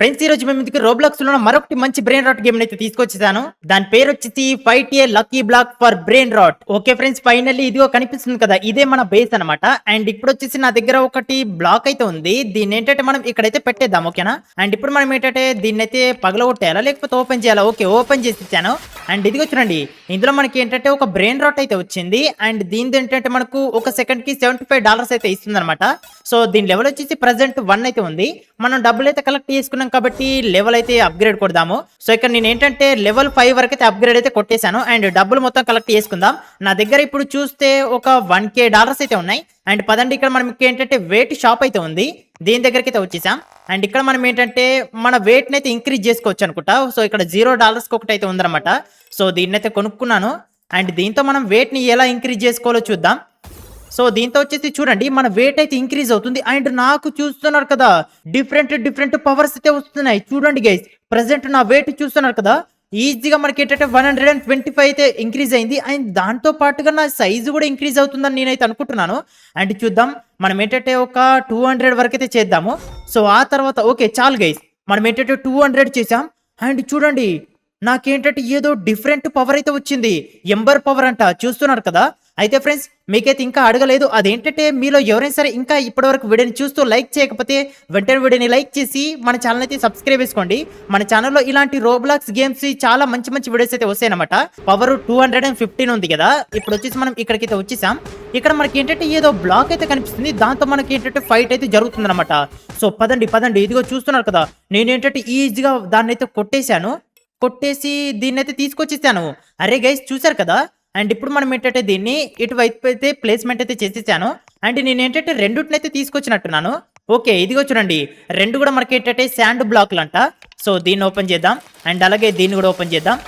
Friends ఈ రోజు మేము ముందుకు రోబ్లాక్స్ లో మరొకటి మంచి బ్రెయిన్ రాట్ గేమ్ అయితే తీసుకొచ్చేసాను. దాని పేరు వచ్చేసి fight a lucky block for brain rot. Okay friends, finally ఇదిగో కనిపిస్తుంది కదా, ఇదే మన బేస్ అనమాట. అండ్ ఇప్పుడు వచ్చేసి నా దగ్గర ఒకటి బ్లాక్ అయితే ఉంది. దీన్ని ఏంటంటే మనం ఇక్కడైతే పెట్టేద్దాం, ఓకేనా. అండ్ ఇప్పుడు మనం ఏంటంటే దీన్ని అయితే పగలగొట్టేయాలా లేకపోతే ఓపెన్ చేయాలా? ఓకే, ఓపెన్ చేసి ఇచ్చాను. అండ్ ఇదిగో చూడండి, ఇందులో మనకి ఏంటంటే ఒక బ్రెయిన్ రాట్ అయితే వచ్చింది. అండ్ దీని ఏంటంటే మనకు ఒక సెకండ్ కి $75 అయితే ఇస్తుంది అనమాట. సో దీని లెవెల్ వచ్చేసి ప్రెసెంట్ 1 అయితే ఉంది. మనం డబ్బులు అయితే కలెక్ట్ చేసుకున్నాం కాబట్టి లెవెల్ అయితే అప్గ్రేడ్ కొడదాము. సో ఇక్కడ నేను ఏంటంటే లెవెల్ 5 వరకు అయితే అప్గ్రేడ్ అయితే కొట్టేశాను. అండ్ డబ్బులు మొత్తం కలెక్ట్ చేసుకుందాం. నా దగ్గర ఇప్పుడు చూస్తే ఒక $1K అయితే ఉన్నాయి. అండ్ పదండి, ఇక్కడ మనకి ఏంటంటే వెయిట్ షాప్ అయితే ఉంది. దీని దగ్గరికి అయితే వచ్చేసాం. అండ్ ఇక్కడ మనం ఏంటంటే మన వెయిట్ అయితే ఇంక్రీజ్ చేసుకోవచ్చు అనుకుంటా. సో ఇక్కడ $0 ఒకటి అయితే ఉందన్నమాట. సో దీన్ని అయితే కొనుక్కున్నాను. అండ్ దీంతో మనం వెయిట్ ని ఎలా ఇంక్రీజ్ చేసుకోవాలో చూద్దాం. సో దీంతో వచ్చేసి చూడండి మన వెయిట్ అయితే ఇంక్రీజ్ అవుతుంది. అండ్ నాకు చూస్తున్నారు కదా, డిఫరెంట్ పవర్స్ అయితే వస్తున్నాయి. చూడండి గైస్, ప్రెసెంట్ నా వెయిట్ చూస్తున్నారు కదా, ఈజీగా మనకి ఏంటంటే 125 అయితే ఇంక్రీజ్ అయింది. అండ్ దాంతో పాటుగా నా సైజు కూడా ఇంక్రీజ్ అవుతుందని నేనైతే అనుకుంటున్నాను. అండ్ చూద్దాం, మనం ఏంటంటే ఒక 200 వరకు అయితే చేద్దాము. సో ఆ తర్వాత ఓకే చాలు గైస్, మనం ఏంటంటే 200 చేసాం. అండ్ చూడండి నాకేంటంటే ఏదో డిఫరెంట్ పవర్ అయితే వచ్చింది. ఎంబర్ పవర్ అంట, చూస్తున్నారు కదా. అయితే ఫ్రెండ్స్, మీకైతే ఇంకా అడగలేదు, అదేంటంటే మీలో ఎవరైనా సరే ఇంకా ఇప్పటివరకు వీడియోని చూస్తూ లైక్ చేయకపోతే వెంటనే వీడియోని లైక్ చేసి మన ఛానల్ అయితే సబ్స్క్రైబ్ చేసుకోండి. మన ఛానల్లో ఇలాంటి రోబ్లాక్స్ గేమ్స్ చాలా మంచి వీడియోస్ అయితే వస్తాయన్నమాట. పవర్ 215 ఉంది కదా. ఇప్పుడు వచ్చేసి మనం ఇక్కడికైతే వచ్చేసాం. ఇక్కడ మనకి ఏంటంటే ఏదో బ్లాక్ అయితే కనిపిస్తుంది. దాంతో మనకి ఏంటంటే ఫైట్ అయితే జరుగుతుంది అనమాట. సో పదండి, ఇదిగో చూస్తున్నారు కదా, నేనేంటంటే ఈజీగా దాన్ని అయితే కొట్టేసి దీన్ని అయితే తీసుకొచ్చేసాను. అరే గైస్, చూసారు కదా. అండ్ ఇప్పుడు మనం ఏంటంటే దీన్ని ఇటువైపు అయితే ప్లేస్మెంట్ అయితే చేసేసాను. అండ్ నేను ఏంటంటే రెండుటిని అయితే తీసుకొచ్చినట్టున్నాను. ఓకే, ఇదిగో చూడండి, రెండు కూడా మనకి ఏంటంటే శాండ్ బ్లాక్లు అంట. సో దీన్ని ఓపెన్ చేద్దాం. అండ్ అలాగే దీన్ని కూడా ఓపెన్ చేద్దాం.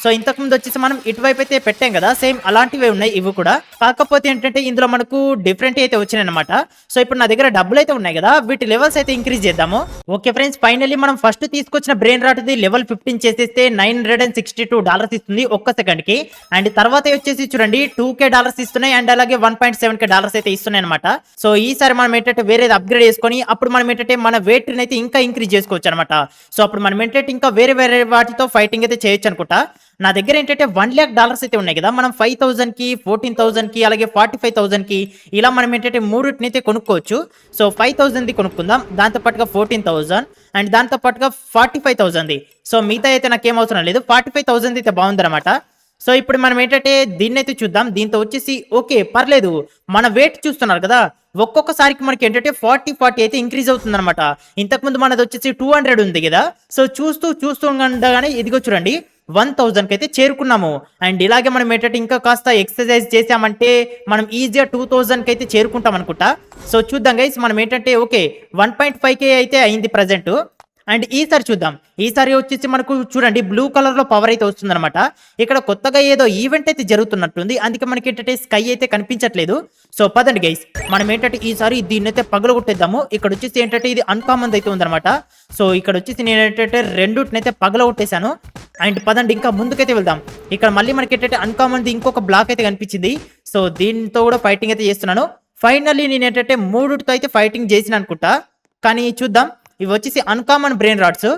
సో ఇంతకుముందు వచ్చేసి మనం ఇటువైపు అయితే పెట్టాం కదా, సేమ్ అలాంటివే ఉన్నాయి ఇవి కూడా. కాకపోతే ఏంటంటే ఇందులో మనకు డిఫరెంట్ అయితే వచ్చినాయి అనమాట. సో ఇప్పుడు నా దగ్గర డబ్బులు అయితే ఉన్నాయి కదా, వీటి లెవెల్స్ అయితే ఇంక్రీజ్ చేద్దాము. ఓకే ఫ్రెండ్స్, ఫైనల్లీ మనం ఫస్ట్ తీసుకొచ్చిన బ్రెయిన్ రాట్ లెవెల్ 15 చేసేస్తే $962 ఇస్తుంది ఒక్క సెకండ్ కి. అండ్ తర్వాత వచ్చేసి చూడండి $2K ఇస్తున్నాయి. అండ్ అలాగే $1.7K అయితే ఇస్తున్నాయి అనమాట. సో ఈసారి మనం ఏంటంటే వేరేది అప్గ్రేడ్ చేసుకొని అప్పుడు మనం ఏంటంటే మన వెయిట్ అయితే ఇంకా ఇంక్రీజ్ చేసుకోవచ్చు అనమాట. సో అప్పుడు మనం ఏంటంటే ఇంకా వేరే వాటితో ఫైటింగ్ అయితే చేయొచ్చు అనుకుంటా. నా దగ్గర ఏంటంటే $1,00,000 అయితే ఉన్నాయి కదా, మనం 5,000 కి 14,000 కి అలాగే 45,000 కి ఇలా మనం ఏంటంటే మూడుటిని అయితే కొనుక్కోవచ్చు. సో 5,000 కొనుక్కుందాం, దాంతో పాటుగా 14,000 అండ్ దాంతో పాటుగా 45,000. సో మిగతా అయితే నాకేం అవసరం లేదు, 45,000 అయితే బాగుందన్నమాట. సో ఇప్పుడు మనం ఏంటంటే దీన్ని అయితే చూద్దాం. దీంతో వచ్చేసి ఓకే పర్లేదు, మన వెయిట్ చూస్తున్నారు కదా, ఒక్కొక్కసారికి మనకి ఏంటంటే 40 అయితే ఇంక్రీజ్ అవుతుంది అనమాట. ఇంతకుముందు మనది వచ్చేసి 200 ఉంది కదా. సో చూస్తూ ఉండగానే ఇదిగో చూడండి 1,000 అయితే చేరుకున్నాము. అండ్ ఇలాగే మనం ఏంటంటే ఇంకా కాస్త ఎక్సర్సైజ్ చేసామంటే మనం ఈజీగా 2,000 అయితే చేరుకుంటాం అనుకుంటా. సో చూద్దాం గైస్, మనం ఏంటంటే ఓకే 1.5K అయితే అయింది ప్రజెంట్. అండ్ ఈసారి చూద్దాం. ఈసారి వచ్చేసి మనకు చూడండి బ్లూ కలర్ లో పవర్ అయితే వస్తుందన్నమాట. ఇక్కడ కొత్తగా ఏదో ఈవెంట్ అయితే జరుగుతున్నట్టుంది, అందుకే మనకి ఏంటంటే స్కై అయితే కనిపించట్లేదు. సో పదండి గైస్, మనం ఏంటంటే ఈసారి దీన్ని అయితే పగలగొట్టేద్దాము. ఇక్కడ వచ్చేసి ఏంటంటే ఇది అన్కామన్ అయితే ఉందన్నమాట. సో ఇక్కడ వచ్చేసి నేను ఏంటంటే రెండుటిని అయితే పగలగొట్టేశాను. అండ్ పదండి ఇంకా ముందుకైతే వెళ్దాం. ఇక్కడ మళ్ళీ మనకి ఏంటంటే అన్కామన్ ఇంకొక బ్లాక్ అయితే కనిపించింది. సో దీంతో కూడా ఫైటింగ్ అయితే చేస్తున్నాను. ఫైనల్లీ నేను ఏంటంటే మూడుతో అయితే ఫైటింగ్ చేసిన అనుకుంటా. కానీ చూద్దాం, ఇవి వచ్చేసి అన్కామన్ బ్రెయిన్ రాట్స్.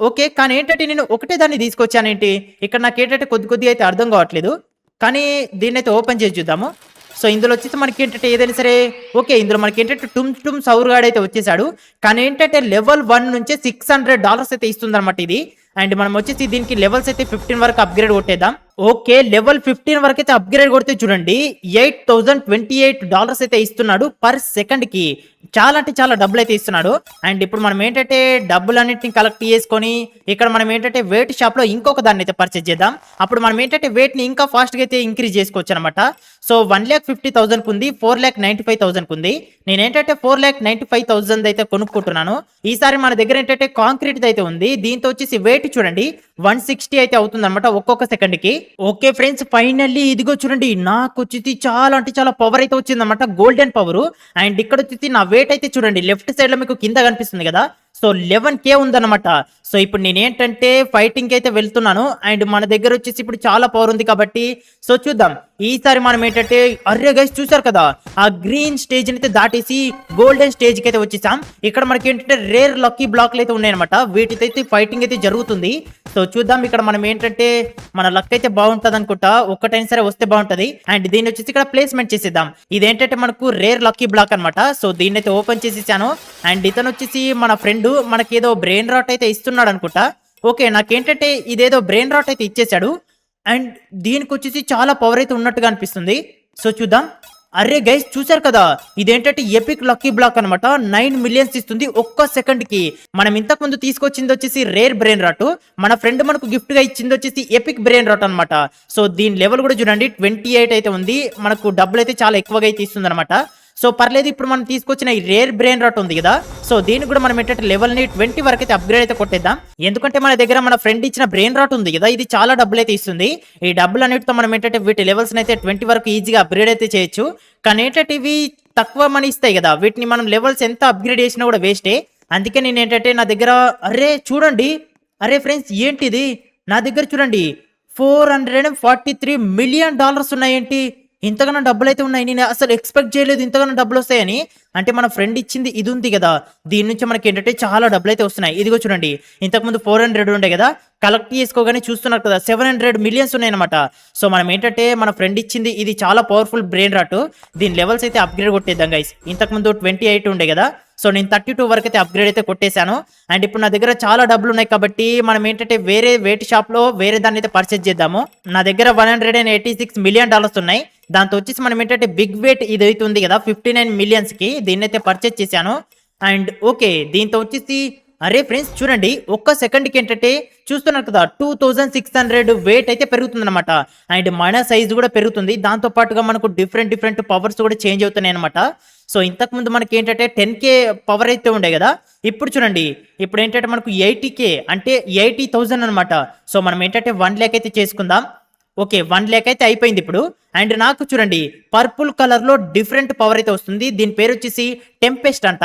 ఓకే, కానీ ఏంటంటే నేను ఒకటే దాన్ని తీసుకొచ్చానేంటి, ఇక్కడ నాకు ఏంటంటే కొద్దిగా అయితే అర్థం కావట్లేదు. కానీ దీన్ని అయితే ఓపెన్ చేసి చూద్దాము. సో ఇందులో వచ్చేసి మనకి ఏంటంటే ఏదైనా సరే ఓకే, ఇందులో మనకి ఏంటంటే టుమ్ సౌర్గాడ్ అయితే వచ్చేసాడు. కానీ ఏంటంటే లెవెల్ 1 నుంచే $600 అయితే ఇస్తుంది అనమాట ఇది. అండ్ మనం వచ్చేసి దీనికి లెవెల్స్ అయితే 15 వరకు అప్గ్రేడ్ కొట్టేద్దాం. ఓకే, లెవెల్ 15 వరకు అయితే అప్గ్రేడ్ కొడితే చూడండి $8,028 అయితే ఇస్తున్నాడు పర్ సెకండ్ కి. చాలా అంటే చాలా డబ్బులు అయితే ఇస్తున్నాడు. అండ్ ఇప్పుడు మనం ఏంటంటే డబ్బులన్నింటిని కలెక్ట్ చేసుకొని ఇక్కడ మనం ఏంటంటే వెయిట్ షాప్ లో ఇంకొక దాన్ని అయితే పర్చేజ్ చేద్దాం. అప్పుడు మనం ఏంటంటే వెయిట్ ని ఇంకా ఫాస్ట్ గా అయితే ఇంక్రీజ్ చేసుకోవచ్చు అనమాట. సో 1,50,000 ఉంది, 4,95,000 ఉంది. నేను ఏంటంటే 4,95,000 అయితే కొనుక్కుంటున్నాను. ఈసారి మన దగ్గర ఏంటంటే కాంక్రీట్ అయితే ఉంది. దీంతో వచ్చేసి వెయిట్ చూడండి 160 అయితే అవుతుంది అనమాట ఒక్కొక్క సెకండ్ కి. ఓకే ఫ్రెండ్స్, ఫైనల్లీ ఇదిగో చూడండి నాకు వచ్చేసి చాలా అంటే చాలా పవర్ అయితే వచ్చింది అనమాట, గోల్డెన్ పవర్. అండ్ ఇక్కడ వచ్చేసి నా వెయిట్ అయితే చూడండి లెఫ్ట్ సైడ్ లో మీకు కింద కనిపిస్తుంది కదా. సో 11K ఉందన్నమాట. సో ఇప్పుడు నేనేంటంటే ఫైటింగ్ అయితే వెళ్తున్నాను అండ్ మన దగ్గర వచ్చేసి ఇప్పుడు చాలా పవర్ ఉంది కాబట్టి సో చూద్దాం. ఈసారి మనం ఏంటంటే అర్రే గైస్ చూసారు కదా, ఆ గ్రీన్ స్టేజ్ అయితే దాటేసి గోల్డెన్ స్టేజ్ కి అయితే వచ్చేసాం. ఇక్కడ మనకి ఏంటంటే రేర్ లక్కీ బ్లాక్లు అయితే ఉన్నాయన్నమాట. వీటితో అయితే ఫైటింగ్ అయితే జరుగుతుంది. సో చూద్దాం ఇక్కడ మనం ఏంటంటే మన లక్ అయితే బాగుంటది అనుకుంటా, ఒక్కటైనా సరే వస్తే బాగుంటది. అండ్ దీన్ని వచ్చేసి ఇక్కడ ప్లేస్మెంట్ చేసేద్దాం. ఇదేంటంటే మనకు రేర్ లక్కీ బ్లాక్ అనమాట. సో దీన్ని అయితే ఓపెన్ చేసేసాను. అండ్ ఇతను వచ్చేసి మన ఫ్రెండ్ మనకి ఏదో బ్రెయిన్ రాట్ అయితే ఇస్తున్నాడు అనుకుంటా. ఓకే నాకేంటంటే ఇదేదో బ్రెయిన్ రాట్ అయితే ఇచ్చేసాడు అండ్ దీనికి వచ్చేసి చాలా పవర్ అయితే ఉన్నట్టుగా అనిపిస్తుంది. సో చూద్దాం. అరే గైస్ చూసారు కదా, ఇదేంటంటే ఎపిక్ లక్కీ బ్లాక్ అనమాట. 9 మిలియన్స్ ఇస్తుంది ఒక్క సెకండ్ కి. మనం ఇంతకు ముందు తీసుకొచ్చింది వచ్చేసి రేర్ బ్రెయిన్ రాట్, మన ఫ్రెండ్ మనకు గిఫ్ట్ గా ఇచ్చింది వచ్చేసి ఎపిక్ బ్రెయిన్ రాట్ అనమాట. సో దీని లెవెల్ కూడా చూడండి 28 అయితే ఉంది. మనకు డబ్బులు అయితే చాలా ఎక్కువగా అయితే ఇస్తుంది అనమాట. సో పర్లేదు, ఇప్పుడు మనం తీసుకొచ్చిన ఈ రేర్ బ్రెయిన్ రాట్ ఉంది కదా, సో దీనికి కూడా మనం ఏంటంటే లెవెల్ ని 20 వరకు అయితే అప్గ్రేడ్ అయితే కొట్టేద్దాం. ఎందుకంటే మన దగ్గర మన ఫ్రెండ్ ఇచ్చిన బ్రెయిన్ రాట్ ఉంది కదా, ఇది చాలా డబ్బులు అయితే ఇస్తుంది. ఈ డబ్బులు అన్నిటితో మనం ఏంటంటే వీటి లెవెల్స్ అయితే 20 వరకు ఈజీగా అప్గ్రేడ్ అయితే చేయొచ్చు. కానీ ఏంటంటే ఇవి తక్కువ మనీ ఇస్తాయి కదా, వీటిని మనం లెవెల్స్ ఎంత అప్గ్రేడ్ చేసినా కూడా వేస్టే. అందుకే నేను ఏంటంటే నా దగ్గర అరే చూడండి, అరే ఫ్రెండ్స్ ఏంటిది, నా దగ్గర చూడండి $443 మిలియన్ ఉన్నాయేంటి. ఇంతగానో డబ్బులు అయితే ఉన్నాయి. నేను అసలు ఎక్స్పెక్ట్ చేయలేదు ఇంతగానో డబ్బులు వస్తాయని. అంటే మన ఫ్రెండ్ ఇచ్చింది ఇది ఉంది కదా, దీని నుంచి మనకి ఏంటంటే చాలా డబ్బులు అయితే వస్తున్నాయి. ఇదిగో చూడండి, ఇంతకుముందు 400 ఉండే కదా, కలెక్ట్ చేసుకోగానే చూస్తున్నారు కదా 700 మిలియన్స్ ఉన్నాయన్నమాట. సో మనం ఏంటంటే మన ఫ్రెండ్ ఇచ్చింది ఇది చాలా పవర్ఫుల్ బ్రెయిన్ రాట్, దీని లెవెల్స్ అయితే అప్గ్రేడ్ కొట్టేద్దాం గైస్. ఇంతకుముందు 28 ఉండే కదా, సో నేను 32 వరకు అయితే అప్గ్రేడ్ అయితే కొట్టేశాను. అండ్ ఇప్పుడు నా దగ్గర చాలా డబ్బులు ఉన్నాయి కాబట్టి మనం ఏంటంటే వేరే వేటి షాప్ లో వేరే దాన్ని అయితే పర్చేజ్ చేద్దాము. నా దగ్గర $186 మిలియన్ ఉన్నాయి. దాంతో వచ్చేసి మనం ఏంటంటే బిగ్ వెయిట్ ఇది అయితే ఉంది కదా 59 మిలియన్స్ కి, దీన్ని అయితే పర్చేజ్ చేశాను. అండ్ ఓకే దీంతో వచ్చేసి అరే ఫ్రెండ్స్ చూడండి, ఒక్క సెకండ్ కి ఏంటంటే చూస్తున్నారు కదా 2600 వెయిట్ అయితే పెరుగుతుంది అనమాట. అండ్ మన సైజ్ కూడా పెరుగుతుంది. దాంతో పాటుగా మనకు డిఫరెంట్ పవర్స్ కూడా చేంజ్ అవుతున్నాయి అనమాట. సో ఇంతకు ముందు మనకి ఏంటంటే 10K పవర్ అయితే ఉండే కదా, ఇప్పుడు చూడండి ఇప్పుడు ఏంటంటే మనకు 80K అంటే 80,000 అనమాట. సో మనం ఏంటంటే 1 లాక్ అయితే చేసుకుందాం. ఓకే 1 లాక్ అయితే అయిపోయింది ఇప్పుడు. అండ్ నాకు చూడండి పర్పుల్ కలర్ లో డిఫరెంట్ పవర్ అయితే వస్తుంది. దీని పేరు వచ్చేసి టెంపెస్ట్ అంట.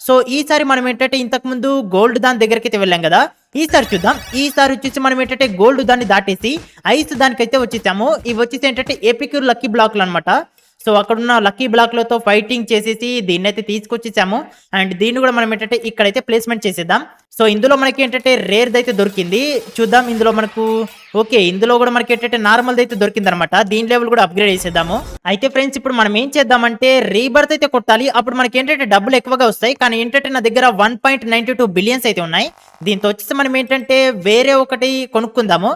సో ఈసారి మనం ఏంటంటే ఇంతకు ముందు గోల్డ్ దాని దగ్గరికి అయితే వెళ్ళాం కదా, ఈసారి చూద్దాం. ఈసారి వచ్చేసి మనం ఏంటంటే గోల్డ్ దాన్ని దాటేసి ఐస్ దానికైతే వచ్చేసాము. ఇవి వచ్చేసి ఏంటంటే ఎపిక్ లక్కీ బ్లాక్లు అనమాట. సో అక్కడున్న లక్కీ బ్లాక్లతో ఫైటింగ్ చేసేసి దీన్ని అయితే తీసుకొచ్చేసాము. అండ్ దీన్ని కూడా మనం ఏంటంటే ఇక్కడైతే ప్లేస్మెంట్ చేసేద్దాం. సో ఇందులో మనకి ఏంటంటే రేర్ అయితే దొరికింది. చూద్దాం ఇందులో మనకు ఓకే ఇందులో కూడా మనకి ఏంటంటే నార్మల్ అయితే దొరికింది అనమాట. దీని లెవెల్ కూడా అప్గ్రేడ్ చేసేద్దాము. అయితే ఫ్రెండ్స్ ఇప్పుడు మనం ఏం చేద్దామంటే రీబర్త్ అయితే కొట్టాలి. అప్పుడు మనకి ఏంటంటే డబ్బులు ఎక్కువగా వస్తాయి. కానీ ఏంటంటే నా దగ్గర 1.92 బిలియన్స్ అయితే ఉన్నాయి. దీంతో వచ్చేసి మనం ఏంటంటే వేరే ఒకటి కొనుక్కుందాము.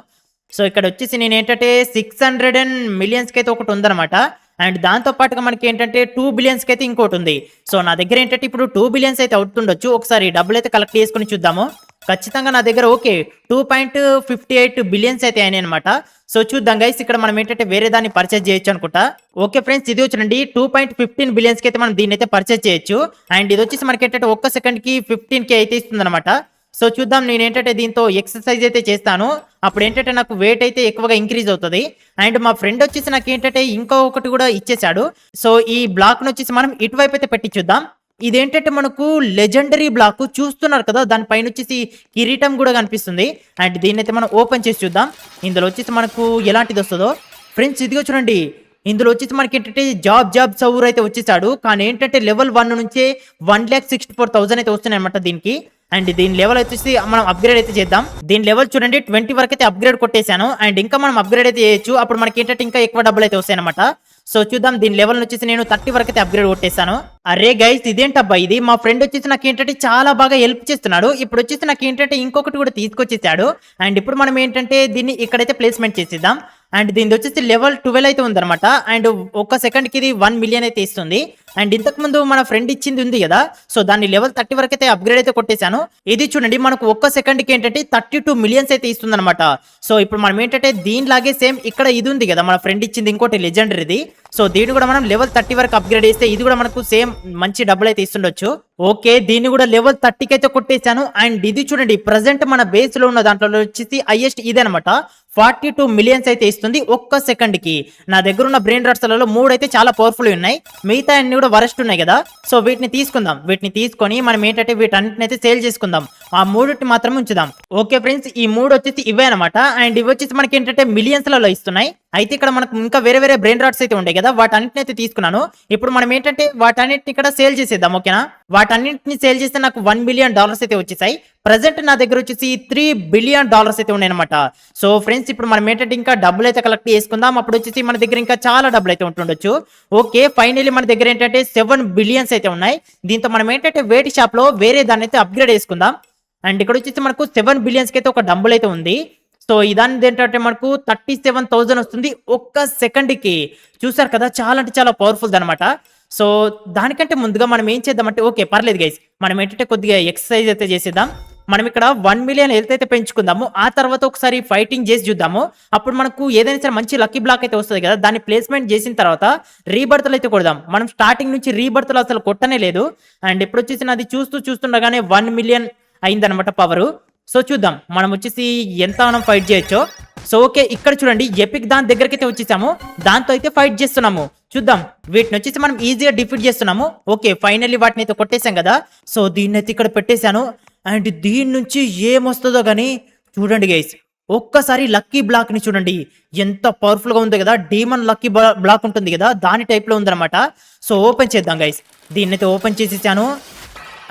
సో ఇక్కడ వచ్చేసి నేను ఏంటంటే 600 మిలియన్స్ కి అయితే ఒకటి ఉందన్నమాట. అండ్ దాంతో పాటుగా మనకి ఏంటంటే 2 బిలియన్స్ కి అయితే ఇంకోటి ఉంది. సో నా దగ్గర ఏంటంటే ఇప్పుడు 2 బిలియన్స్ అయితే అవుతుండొచ్చు. ఒకసారి డబ్బులు అయితే కలెక్ట్ చేసుకుని చూద్దాము. ఖచ్చితంగా నా దగ్గర ఓకే 2.58 బిలియన్స్ అయితే అయినాయి అనమాట. సో చూద్దాం గైస్, ఇక్కడ మనం ఏంటంటే వేరే దాన్ని పర్చేజ్ చేయొచ్చు అనుకుంటా. ఓకే ఫ్రెండ్స్ ఇది వచ్చండి 2.15 బిలియన్స్ కి అయితే మనం దీన్ని అయితే పర్చేజ్ చేయొచ్చు. అండ్ ఇది వచ్చేసి మనకి ఏంటంటే ఒక్క సెకండ్ కి 15K అయితే ఇస్తుంది అనమాట. సో చూద్దాం, నేను ఏంటంటే దీంతో ఎక్సర్సైజ్ అయితే చేస్తాను. అప్పుడు ఏంటంటే నాకు వెయిట్ అయితే ఎక్కువగా ఇంక్రీజ్ అవుతుంది. అండ్ మా ఫ్రెండ్ వచ్చేసి నాకు ఏంటంటే ఇంకో ఒకటి కూడా ఇచ్చేసాడు. సో ఈ బ్లాక్ ను వచ్చేసి మనం ఇటువైపు అయితే పెట్టి చూద్దాం. ఇదేంటంటే మనకు లెజెండరీ బ్లాక్ చూస్తున్నారు కదా, దానిపైన వచ్చేసి కిరీటం కూడా కనిపిస్తుంది. అండ్ దీన్ని అయితే మనం ఓపెన్ చేసి చూద్దాం. ఇందులో వచ్చేసి మనకు ఎలాంటిది వస్తుందో. ఫ్రెండ్స్ ఇదిగో చూడండి, ఇందులో వచ్చేసి మనకి ఏంటంటే జాబ్ సౌర్ అయితే వచ్చేసాడు. కానీ ఏంటంటే లెవెల్ 1 నుంచే 1,64,000 అయితే వస్తున్నాయి అనమాట దీనికి. అండ్ దీని లెవెల్ వచ్చేసి మనం అప్గ్రేడ్ అయితే చేద్దాం. దీని లెవెల్ చూడండి 20 వరకు అయితే అప్గ్రేడ్ కొట్టేశాను. అండ్ ఇంకా మనం అప్గ్రేడ్ అయితే చేయొచ్చు. అప్పుడు మనకి ఏంటంటే ఇంకా ఎక్కువ డబ్బులు అయితే వస్తాయి అనమాట. సో చూద్దాం, దీని లెవెల్ వచ్చేసి నేను 30 వరకు అయితే అప్గ్రేడ్ కొట్టేశాను. అరే గైస్ ఇదేంటబ్బా ఇది, మా ఫ్రెండ్ వచ్చేసి నాకు ఏంటంటే చాలా బాగా హెల్ప్ చేస్తున్నాడు. ఇప్పుడు వచ్చేసి నాకు ఏంటంటే ఇంకొకటి కూడా తీసుకొచ్చేసాడు. అండ్ ఇప్పుడు మనం ఏంటంటే దీన్ని ఇక్కడైతే ప్లేస్మెంట్ చేసేద్దాం. అండ్ దీని వచ్చేసి లెవెల్ 12 అయితే ఉందన్నమాట. అండ్ ఒక్క సెకండ్ కి ఇది 1 మిలియన్ అయితే ఇస్తుంది. అండ్ ఇంతకు ముందు మన ఫ్రెండ్ ఇచ్చింది ఉంది కదా, సో దాన్ని లెవెల్ 30 వరకు అయితే అప్గ్రేడ్ అయితే కొట్టేశాను. ఇది చూడండి మనకు ఒక్క సెకండ్ కి ఏంటంటే 32 మిలియన్స్ అయితే ఇస్తుంది అనమాట. సో ఇప్పుడు మనం ఏంటంటే దీనిలాగే సేమ్ ఇక్కడ ఇది ఉంది కదా మన ఫ్రెండ్ ఇచ్చింది ఇంకోటి లెజెండరీది. సో దీన్ని కూడా మనం లెవెల్ 30 వరకు అప్గ్రేడ్ చేస్తే ఇది కూడా మనకు సేమ్ మంచి డబ్బులు అయితే ఇస్తుండొచ్చు. ఓకే దీన్ని కూడా లెవెల్ 30కి అయితే కొట్టేశాను. అండ్ ఇది చూడండి ప్రజెంట్ మన బేస్ లో ఉన్న దాంట్లో వచ్చేసి హైయెస్ట్ ఇదే అనమాట. 42 మిలియన్స్ అయితే ఇస్తుంది ఒక్క సెకండ్ కి. నా దగ్గర ఉన్న బ్రెయిన్ రాట్స్ లలో 3 అయితే చాలా పవర్ఫుల్ ఉన్నాయి, మిగతా అన్ని కూడా వరస్ట్ ఉన్నాయి కదా. సో వీటిని తీసుకుందాం. వీటిని తీసుకొని మనం ఏంటంటే వీటన్నిటిని అయితే సేల్ చేసుకుందాం. ఆ మూడిటి మాత్రమే ఉంచుదాం. ఓకే ఫ్రెండ్స్, ఈ మూడు వచ్చేసి ఇవే అనమాట. అండ్ ఇవి వచ్చేసి మనకి ఏంటంటే మిలియన్స్ లలో ఇస్తున్నాయి. అయితే ఇక్కడ మనకు ఇంకా వేరే వేరే బ్రెయిన్ రాట్స్ అయితే ఉంటాయి కదా, వాటన్నిటిని అయితే తీసుకున్నాను. ఇప్పుడు మనం ఏంటంటే వాటన్నిటిని ఇక్కడ సేల్ చేసేద్దాం. ఓకేనా, వాటన్నిటిని సేల్ చేస్తే నాకు $1 బిలియన్ అయితే వచ్చేసాయి. ప్రజెంట్ నా దగ్గర వచ్చేసి $3 బిలియన్ అయితే ఉన్నాయి అనమాట. సో ఫ్రెండ్స్, ఇప్పుడు మనం ఏంటంటే ఇంకా డబ్బులు అయితే కలెక్ట్ చేసుకుందాం. అప్పుడు వచ్చేసి మన దగ్గర ఇంకా చాలా డబ్బులు అయితే ఉంటుండొచ్చు. ఓకే, ఫైనల్లీ మన దగ్గర ఏంటంటే 7 బిలియన్స్ అయితే ఉన్నాయి. దీంతో మనం ఏంటంటే వేటి షాప్ లో వేరే దాన్ని అయితే అప్గ్రేడ్ చేసుకుందాం. అండ్ ఇక్కడ వచ్చేసి మనకు 7 బిలియన్స్ కి అయితే ఒక డంబుల్ అయితే ఉంది. సో ఇదాన్ని ఏంటంటే మనకు 37,000 వస్తుంది ఒక్క సెకండ్ కి. చూసారు కదా, చాలా అంటే చాలా పవర్ఫుల్ అనమాట. సో దానికంటే ముందుగా మనం ఏం చేద్దామంటే, ఓకే పర్లేదు గైస్, మనం ఏంటంటే కొద్దిగా ఎక్సర్సైజ్ అయితే చేసేద్దాం. మనం ఇక్కడ 1 మిలియన్ హెల్త్ అయితే పెంచుకుందాము. ఆ తర్వాత ఒకసారి ఫైటింగ్ చేసి చూద్దాము. అప్పుడు మనకు ఏదైనా సరే మంచి లక్కీ బ్లాక్ అయితే వస్తుంది కదా, దాన్ని ప్లేస్మెంట్ చేసిన తర్వాత రీబర్త్లు అయితే కొడదాం. మనం స్టార్టింగ్ నుంచి రీబర్త్లు అసలు కొట్టనే లేదు. అండ్ ఇప్పుడు వచ్చేసి నాది చూస్తుండగానే 1 మిలియన్ అయిందనమాట పవర్. సో చూద్దాం మనం వచ్చేసి ఎంత మనం ఫైట్ చేయొచ్చో. సో ఓకే, ఇక్కడ చూడండి ఎపిక్ దాని దగ్గరికి అయితే వచ్చేసాము. దాంతో అయితే ఫైట్ చేస్తున్నాము. చూద్దాం, వీటిని వచ్చేసి మనం ఈజీగా డిఫీట్ చేస్తున్నాము. ఓకే, ఫైనల్లీ వాటిని అయితే కొట్టేసాం కదా. సో దీన్ని అయితే ఇక్కడ పెట్టేశాను. అండ్ దీని నుంచి ఏమొస్తుందో కానీ చూడండి గైస్, ఒక్కసారి లక్కీ బ్లాక్ ని చూడండి ఎంత పవర్ఫుల్ గా ఉంది కదా. డీమన్ లక్కీ బ్లాక్ ఉంటుంది కదా, దాని టైప్ లో ఉందన్నమాట. సో ఓపెన్ చేద్దాం గైస్. దీన్ని అయితే ఓపెన్ చేసేసాను.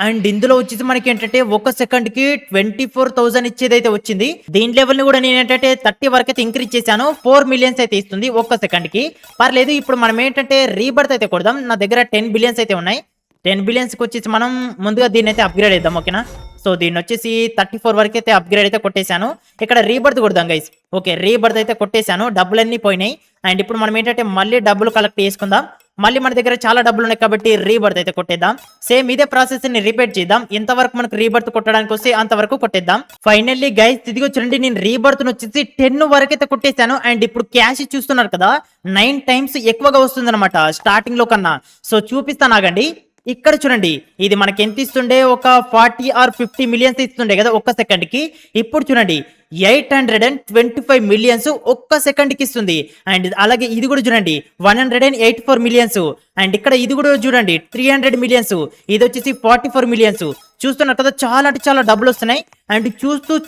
అండ్ ఇందులో వచ్చేసి మనకి ఏంటంటే ఒక సెకండ్ కి 24,000 ఇచ్చేదైతే వచ్చింది. దీని లెవెల్ ని కూడా నేను ఏంటంటే 30 వరకు అయితే ఇంక్రీజ్ చేశాను. 4 మిలియన్స్ అయితే ఇస్తుంది ఒక్క సెకండ్ కి. పర్లేదు, ఇప్పుడు మనం ఏంటంటే రీబర్త్ అయితే కొడదాం. నా దగ్గర 10 బిలియన్స్ అయితే ఉన్నాయి. 10 బిలియన్స్ కి వచ్చేసి మనం ముందుగా దీన్ని అయితే అప్గ్రేడ్ చేద్దాం. ఓకేనా, సో దీన్ని వచ్చేసి 34 వరకు అయితే అప్గ్రేడ్ అయితే కొట్టేశాను. ఇక్కడ రీబర్త్ కొడదాం గైస్. ఓకే, రీబర్త్ అయితే కొట్టేశాను. డబ్బులన్నీ పోయినాయి. అండ్ ఇప్పుడు మనం ఏంటంటే మళ్ళీ డబ్బులు కలెక్ట్ చేసుకుందాం. మళ్ళీ మన దగ్గర చాలా డబ్బులు ఉన్నాయి కాబట్టి రీబర్త్ అయితే కొట్టేద్దాం. సేమ్ ఇదే ప్రాసెస్ ని రిపీట్ చేద్దాం. ఎంతవరకు మనకు రీబర్త్ కొట్టడానికి వస్తే అంతవరకు కొట్టేద్దాం. ఫైనల్లీ గైస్, ఇదిగో చూడండి, నేను రీబర్త్ వచ్చేసి 10 వరకు అయితే కొట్టేశాను. అండ్ ఇప్పుడు క్యాష్ చూస్తున్నారు కదా, 9 టైమ్స్ ఎక్కువగా వస్తుంది అనమాట స్టార్టింగ్ లో కన్నా. సో చూపిస్తాను ఆగండి. ఇక్కడ చూడండి, ఇది మనకి ఎంత ఇస్తుండే, ఒక 40 or 50 మిలియన్స్ ఇస్తుండే కదా ఒక్క సెకండ్ కి. ఇప్పుడు చూడండి 825 మిలియన్స్ ఒక్క సెకండ్ కి ఇస్తుంది. అండ్ అలాగే ఇది కూడా చూడండి 184 మిలియన్స్. అండ్ ఇక్కడ ఇది కూడా చూడండి 300 మిలియన్స్. ఇది వచ్చేసి 44 మిలియన్స్. చూస్తున్నారు కదా, చాలా అంటే చాలా డబ్బులు వస్తున్నాయి. అండ్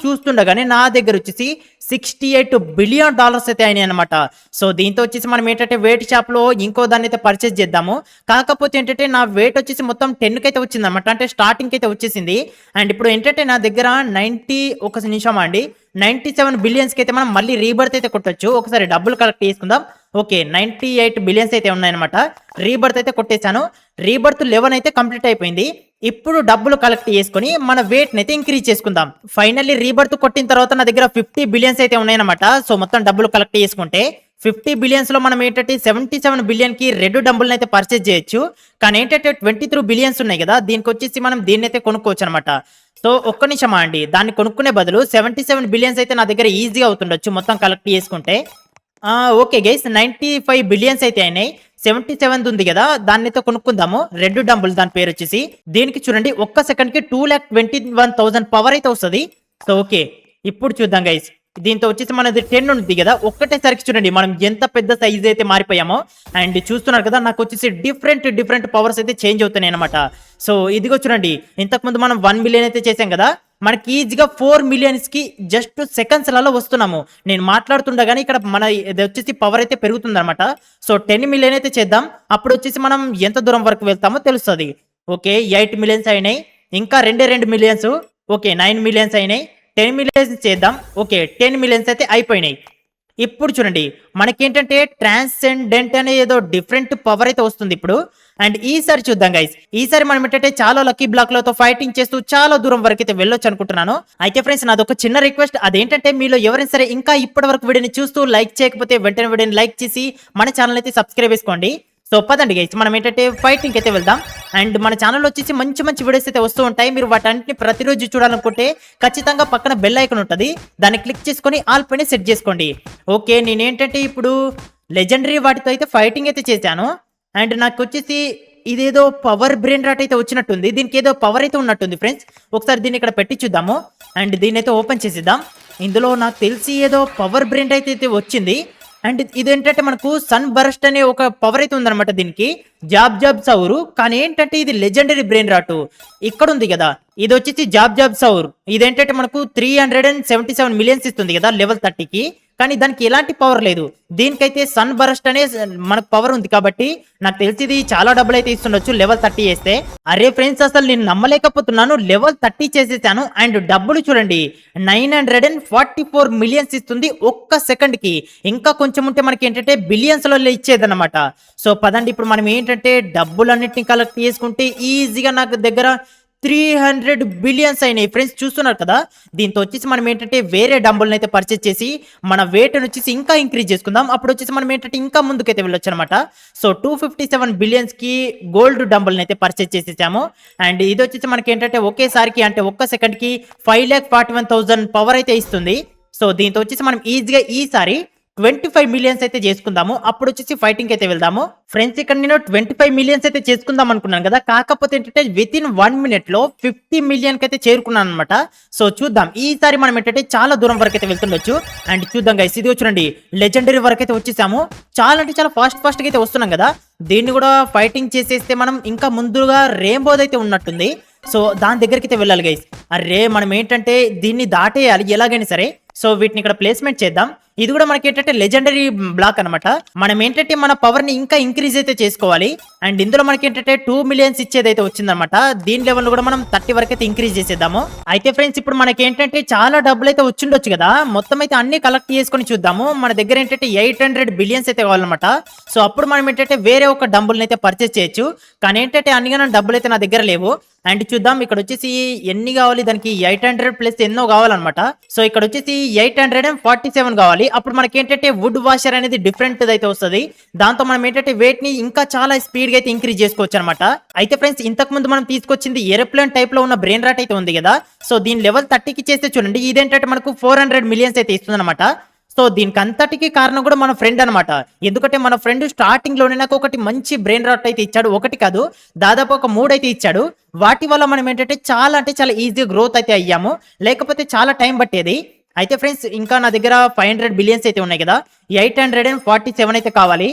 చూస్తుండగానే నా దగ్గర వచ్చేసి $68 బిలియన్ అయితే అయినాయి అనమాట. సో దీంతో వచ్చేసి మనం ఏంటంటే వెయిట్ షాప్ లో ఇంకో దాన్ని అయితే పర్చేస్ చేద్దాము. కాకపోతే ఏంటంటే నా వెయిట్ వచ్చేసి మొత్తం 10 కి అయితే వచ్చింది అనమాట, అంటే స్టార్టింగ్ అయితే వచ్చేసింది. అండ్ ఇప్పుడు ఏంటంటే నా దగ్గర 97 బిలియన్స్ కి అయితే మనం మళ్ళీ రీబర్త్ అయితే కొట్టొచ్చు. ఒకసారి డబ్బులు కలెక్ట్ చేసుకుందాం. ఓకే, 98 బిలియన్స్ అయితే ఉన్నాయన్నమాట. రీబర్త్ అయితే కొట్టేశాను. రీబర్త్ 11 అయితే కంప్లీట్ అయిపోయింది. ఇప్పుడు డబ్బులు కలెక్ట్ చేసుకుని మన వెయిట్ అయితే ఇంక్రీజ్ చేసుకుందాం. ఫైనల్లీ రీబర్త్ కొట్టిన తర్వాత నా దగ్గర 50 బిలియన్స్ అయితే ఉన్నాయన్నమాట. సో మొత్తం డబ్బులు కలెక్ట్ చేసుకుంటే 50 బిలియన్స్ లో మనం ఏంటంటే 77 బిలియన్ కి రెడ్ డబ్బులను అయితే పర్చేజ్ చేయొచ్చు. కానీ ఏంటంటే 23 బిలియన్స్ ఉన్నాయి కదా, దీనికి వచ్చేసి మనం దీన్ని అయితే కొనుక్కోవచ్చు అనమాట. సో ఒక్క నిమిషమా అండి, దాన్ని కొనుక్కునే బదులు 77 బిలియన్స్ అయితే నా దగ్గర ఈజీగా అవుతుండొచ్చు మొత్తం కలెక్ట్ చేసుకుంటే. ఓకే గైస్, 95 బిలియన్స్ అయితే అయినాయి. 77 ఉంది కదా, దాన్ని అయితే కొనుక్కుందాము. రెడ్ డంబుల్ దాని పేరు వచ్చేసి. దీనికి చూడండి ఒక్క సెకండ్ కి 2,21,000 పవర్ అయితే వస్తుంది. సో ఓకే, ఇప్పుడు చూద్దాం గైస్. దీంతో వచ్చేసి మనది 10 ఉంది కదా, ఒక్కటేసరికి చూడండి మనం ఎంత పెద్ద సైజ్ అయితే మారిపోయామో. అండ్ చూస్తున్నారు కదా, నాకు వచ్చేసి డిఫరెంట్ పవర్స్ అయితే చేంజ్ అవుతున్నాయి అనమాట. సో ఇదిగో చూడండి, ఇంతకుముందు మనం 1 మిలియన్ అయితే చేసాం కదా, మనకి ఈజీగా 4 మిలియన్స్ కి జస్ట్ సెకండ్స్ లలో వస్తున్నాము. నేను మాట్లాడుతుండగానే ఇక్కడ మన ఇది వచ్చేసి పవర్ అయితే పెరుగుతుంది అనమాట. సో 10 మిలియన్ అయితే చేద్దాం. అప్పుడు వచ్చేసి మనం ఎంత దూరం వరకు వెళ్తామో తెలుస్తుంది. ఓకే, 8 మిలియన్స్ అయినాయి. ఇంకా 2 మిలియన్స్. ఓకే, 9 మిలియన్స్ అయినాయి. 10 మిలియన్స్ చేద్దాం. ఓకే, 10 మిలియన్స్ అయితే అయిపోయినాయి. ఇప్పుడు చూడండి మనకేంటంటే ట్రాన్సెండెంట్ అనే ఏదో డిఫరెంట్ పవర్ అయితే వస్తుంది ఇప్పుడు. అండ్ ఈసారి చూద్దాం గైస్, ఈసారి మనం ఏంటంటే చాలా లక్కీ బ్లాక్ లతో ఫైటింగ్ చేస్తూ చాలా దూరం వరకు అయితే వెళ్ళొచ్చు అనుకుంటున్నాను. అయితే ఫ్రెండ్స్, నాది ఒక చిన్న రిక్వెస్ట్, అదేంటంటే మీలో ఎవరైనా సరే ఇంకా ఇప్పటి వరకు వీడియోని చూస్తూ లైక్ చేయకపోతే వెంటనే వీడియోని లైక్ చేసి మన ఛానల్ అయితే సబ్స్క్రైబ్ చేసుకోండి. సో పదండి గైస్, మనం ఏంటంటే ఫైటింగ్ అయితే వెళ్దాం. అండ్ మన ఛానల్ వచ్చేసి మంచి వీడియోస్ అయితే వస్తూ ఉంటాయి. మీరు వాటన్నిటిని ప్రతిరోజు చూడాలనుకుంటే ఖచ్చితంగా పక్కన బెల్ ఐకాన్ ఉంటుంది, దాన్ని క్లిక్ చేసుకొని ఆల్ పైన సెట్ చేసుకోండి. ఓకే, నేనేంటంటే ఇప్పుడు లెజెండరీ వాటితో అయితే ఫైటింగ్ అయితే చేశాను. అండ్ నాకు వచ్చేసి ఇదేదో పవర్ బ్రెయిన్ రాట్ అయితే వచ్చినట్టుంది. దీనికి ఏదో పవర్ అయితే ఉన్నట్టుంది ఫ్రెండ్స్. ఒకసారి దీన్ని ఇక్కడ పెట్టి చూద్దాము. అండ్ దీన్ని అయితే ఓపెన్ చేసిద్దాం. ఇందులో నాకు తెలిసి ఏదో పవర్ బ్రెయిన్ అయితే వచ్చింది. అండ్ ఇదేంటంటే మనకు సన్ బరస్ట్ అనే ఒక పవర్ అయితే ఉందన్నమాట దీనికి. జాబ్ సౌరు, కానీ ఏంటంటే ఇది లెజెండరీ బ్రెయిన్ రాట్. ఇక్కడ ఉంది కదా, ఇది వచ్చేసి జాబ్ సౌర్. ఇదేంటంటే మనకు 377 మిలియన్స్ ఇస్తుంది కదా లెవెల్ 30కి. కానీ దానికి ఎలాంటి పవర్ లేదు. దీనికైతే సన్ బరస్ట్ అనే మనకు పవర్ ఉంది కాబట్టి నాకు తెలిసి ఇది చాలా డబ్బులు అయితే ఇస్తుండొచ్చు లెవెల్ 30 చేస్తే. అరే ఫ్రెండ్స్, అసలు నేను నమ్మలేకపోతున్నాను. లెవెల్ 30 చేసేసాను అండ్ డబ్బులు చూడండి, 944 మిలియన్స్ ఇస్తుంది ఒక్క సెకండ్ కి. ఇంకా కొంచెం ఉంటే మనకి ఏంటంటే బిలియన్స్ లో ఇచ్చేదన్నమాట. సో పదండి, ఇప్పుడు మనం ఏంటంటే డబ్బులన్నిటిని కలెక్ట్ చేసుకుంటే ఈజీగా నాకు దగ్గర 300 బిలియన్స్ అయినాయి ఫ్రెండ్స్. చూస్తున్నారు కదా, దీంతో వచ్చేసి మనం ఏంటంటే వేరే డంబుల్ని అయితే పర్చేస్ చేసి మన వెయిట్ వచ్చేసి ఇంకా ఇంక్రీజ్ చేసుకుందాం. అప్పుడు వచ్చేసి మనం ఏంటంటే ఇంకా ముందుకైతే వెళ్ళొచ్చు అనమాట. సో 257 బిలియన్స్ కి గోల్డ్ డంబుల్ని అయితే పర్చేస్ చేసేసాము. అండ్ ఇది వచ్చేసి మనకి ఏంటంటే ఒకేసారికి అంటే ఒక్క సెకండ్ కి 5,41,000 పవర్ అయితే ఇస్తుంది. సో దీంతో వచ్చేసి మనం ఈజీగా ఈసారి 25 మిలియన్స్ అయితే చేసుకుందాము. అప్పుడు వచ్చేసి ఫైటింగ్ అయితే వెళ్దాము. ఫ్రెండ్స్, ఇక్కడ నేను 25 మిలియన్స్ అయితే చేసుకుందాం అనుకున్నాను కదా, కాకపోతే ఏంటంటే విత్ ఇన్ 1 minute లో 50 మిలియన్ కి అయితే చేరుకున్నాను అనమాట. సో చూద్దాం, ఈసారి మనం ఏంటంటే చాలా దూరం వరకు అయితే వెళ్తుండొచ్చు. అండ్ చూద్దాం గైస్, ఇది చూడండి లెజెండరీ వరకు అయితే వచ్చేసాము. చాలా అంటే చాలా ఫాస్ట్ గా అయితే వస్తున్నాం కదా. దీన్ని కూడా ఫైటింగ్ చేసేస్తే మనం ఇంకా ముందుగా రెయిన్బోది అయితే ఉన్నట్టుంది. సో దాని దగ్గరికి అయితే వెళ్ళాలి గైస్. అరే మనం ఏంటంటే దీన్ని దాటేయాలి ఎలాగైనా సరే. సో వీటిని ఇక్కడ ప్లేస్మెంట్ చేద్దాం. ఇది కూడా మనకి ఏంటంటే లెజెండరీ బ్లాక్ అనమాట. మనం ఏంటంటే మన పవర్ ని ఇంకా ఇంక్రీజ్ అయితే చేసుకోవాలి. అండ్ ఇందులో మనకి ఏంటంటే 2 మిలియన్స్ ఇచ్చేది అయితే వచ్చిందనమాట. దీని లెవెల్ కూడా మనం 30 వరకు అయితే ఇంక్రీజ్ చేసేద్దాము. అయితే ఫ్రెండ్స్, ఇప్పుడు మనకి ఏంటంటే చాలా డబ్బులు అయితే వచ్చిండొచ్చు కదా. మొత్తం అయితే అన్ని కలెక్ట్ చేసుకొని చూద్దాము. మన దగ్గర ఏంటంటే 800 బిలియన్స్ అయితే కావాలన్నమాట. సో అప్పుడు మనం ఏంటంటే వేరే ఒక డంబుల్ని అయితే పర్చేస్ చేయొచ్చు. కానీ ఏంటంటే అన్నిగా డబ్బులు అయితే నా దగ్గర లేవు. అండ్ చూద్దాం, ఇక్కడ వచ్చేసి ఎన్ని కావాలి, దానికి 800 ప్లస్ ఎన్నో కావాలన్నమాట. సో ఇక్కడ వచ్చేసి 847 కావాలి. అప్పుడు మనకి ఏంటంటే వుడ్ వాషర్ అనేది డిఫరెంట్ అయితే వస్తుంది. దాంతో మనం ఏంటంటే వెయిట్ ని ఇంకా చాలా స్పీడ్ గా అయితే ఇంక్రీజ్ చేసుకోవచ్చు అనమాట. అయితే ఫ్రెండ్స్, ఇంతకు ముందు మనం తీసుకొచ్చింది ఏరోప్లేన్ టైప్ లో ఉన్న బ్రెయిన్ రాట్ అయితే ఉంది కదా. సో దీని లెవెల్ 30కి చేస్తే చూడండి, ఇదేంటంటే మనకు 400 మిలియన్స్ అయితే ఇస్తుంది అనమాట. సో దీనికి అంతటికి కారణం కూడా మన ఫ్రెండ్ అనమాట. ఎందుకంటే మన ఫ్రెండ్ స్టార్టింగ్ లోనే నాకు ఒకటి మంచి బ్రెయిన్ రాట్ అయితే ఇచ్చాడు. ఒకటి కాదు, దాదాపు ఒక 3 అయితే ఇచ్చాడు. వాటి వల్ల మనం ఏంటంటే చాలా అంటే చాలా ఈజీగా గ్రోత్ అయితే అయ్యాము. లేకపోతే చాలా టైం పట్టేది. అయితే ఫ్రెండ్స్, ఇంకా నా దగ్గర 500 బిలియన్స్ అయితే ఉన్నాయి కదా, 847 అయితే కావాలి.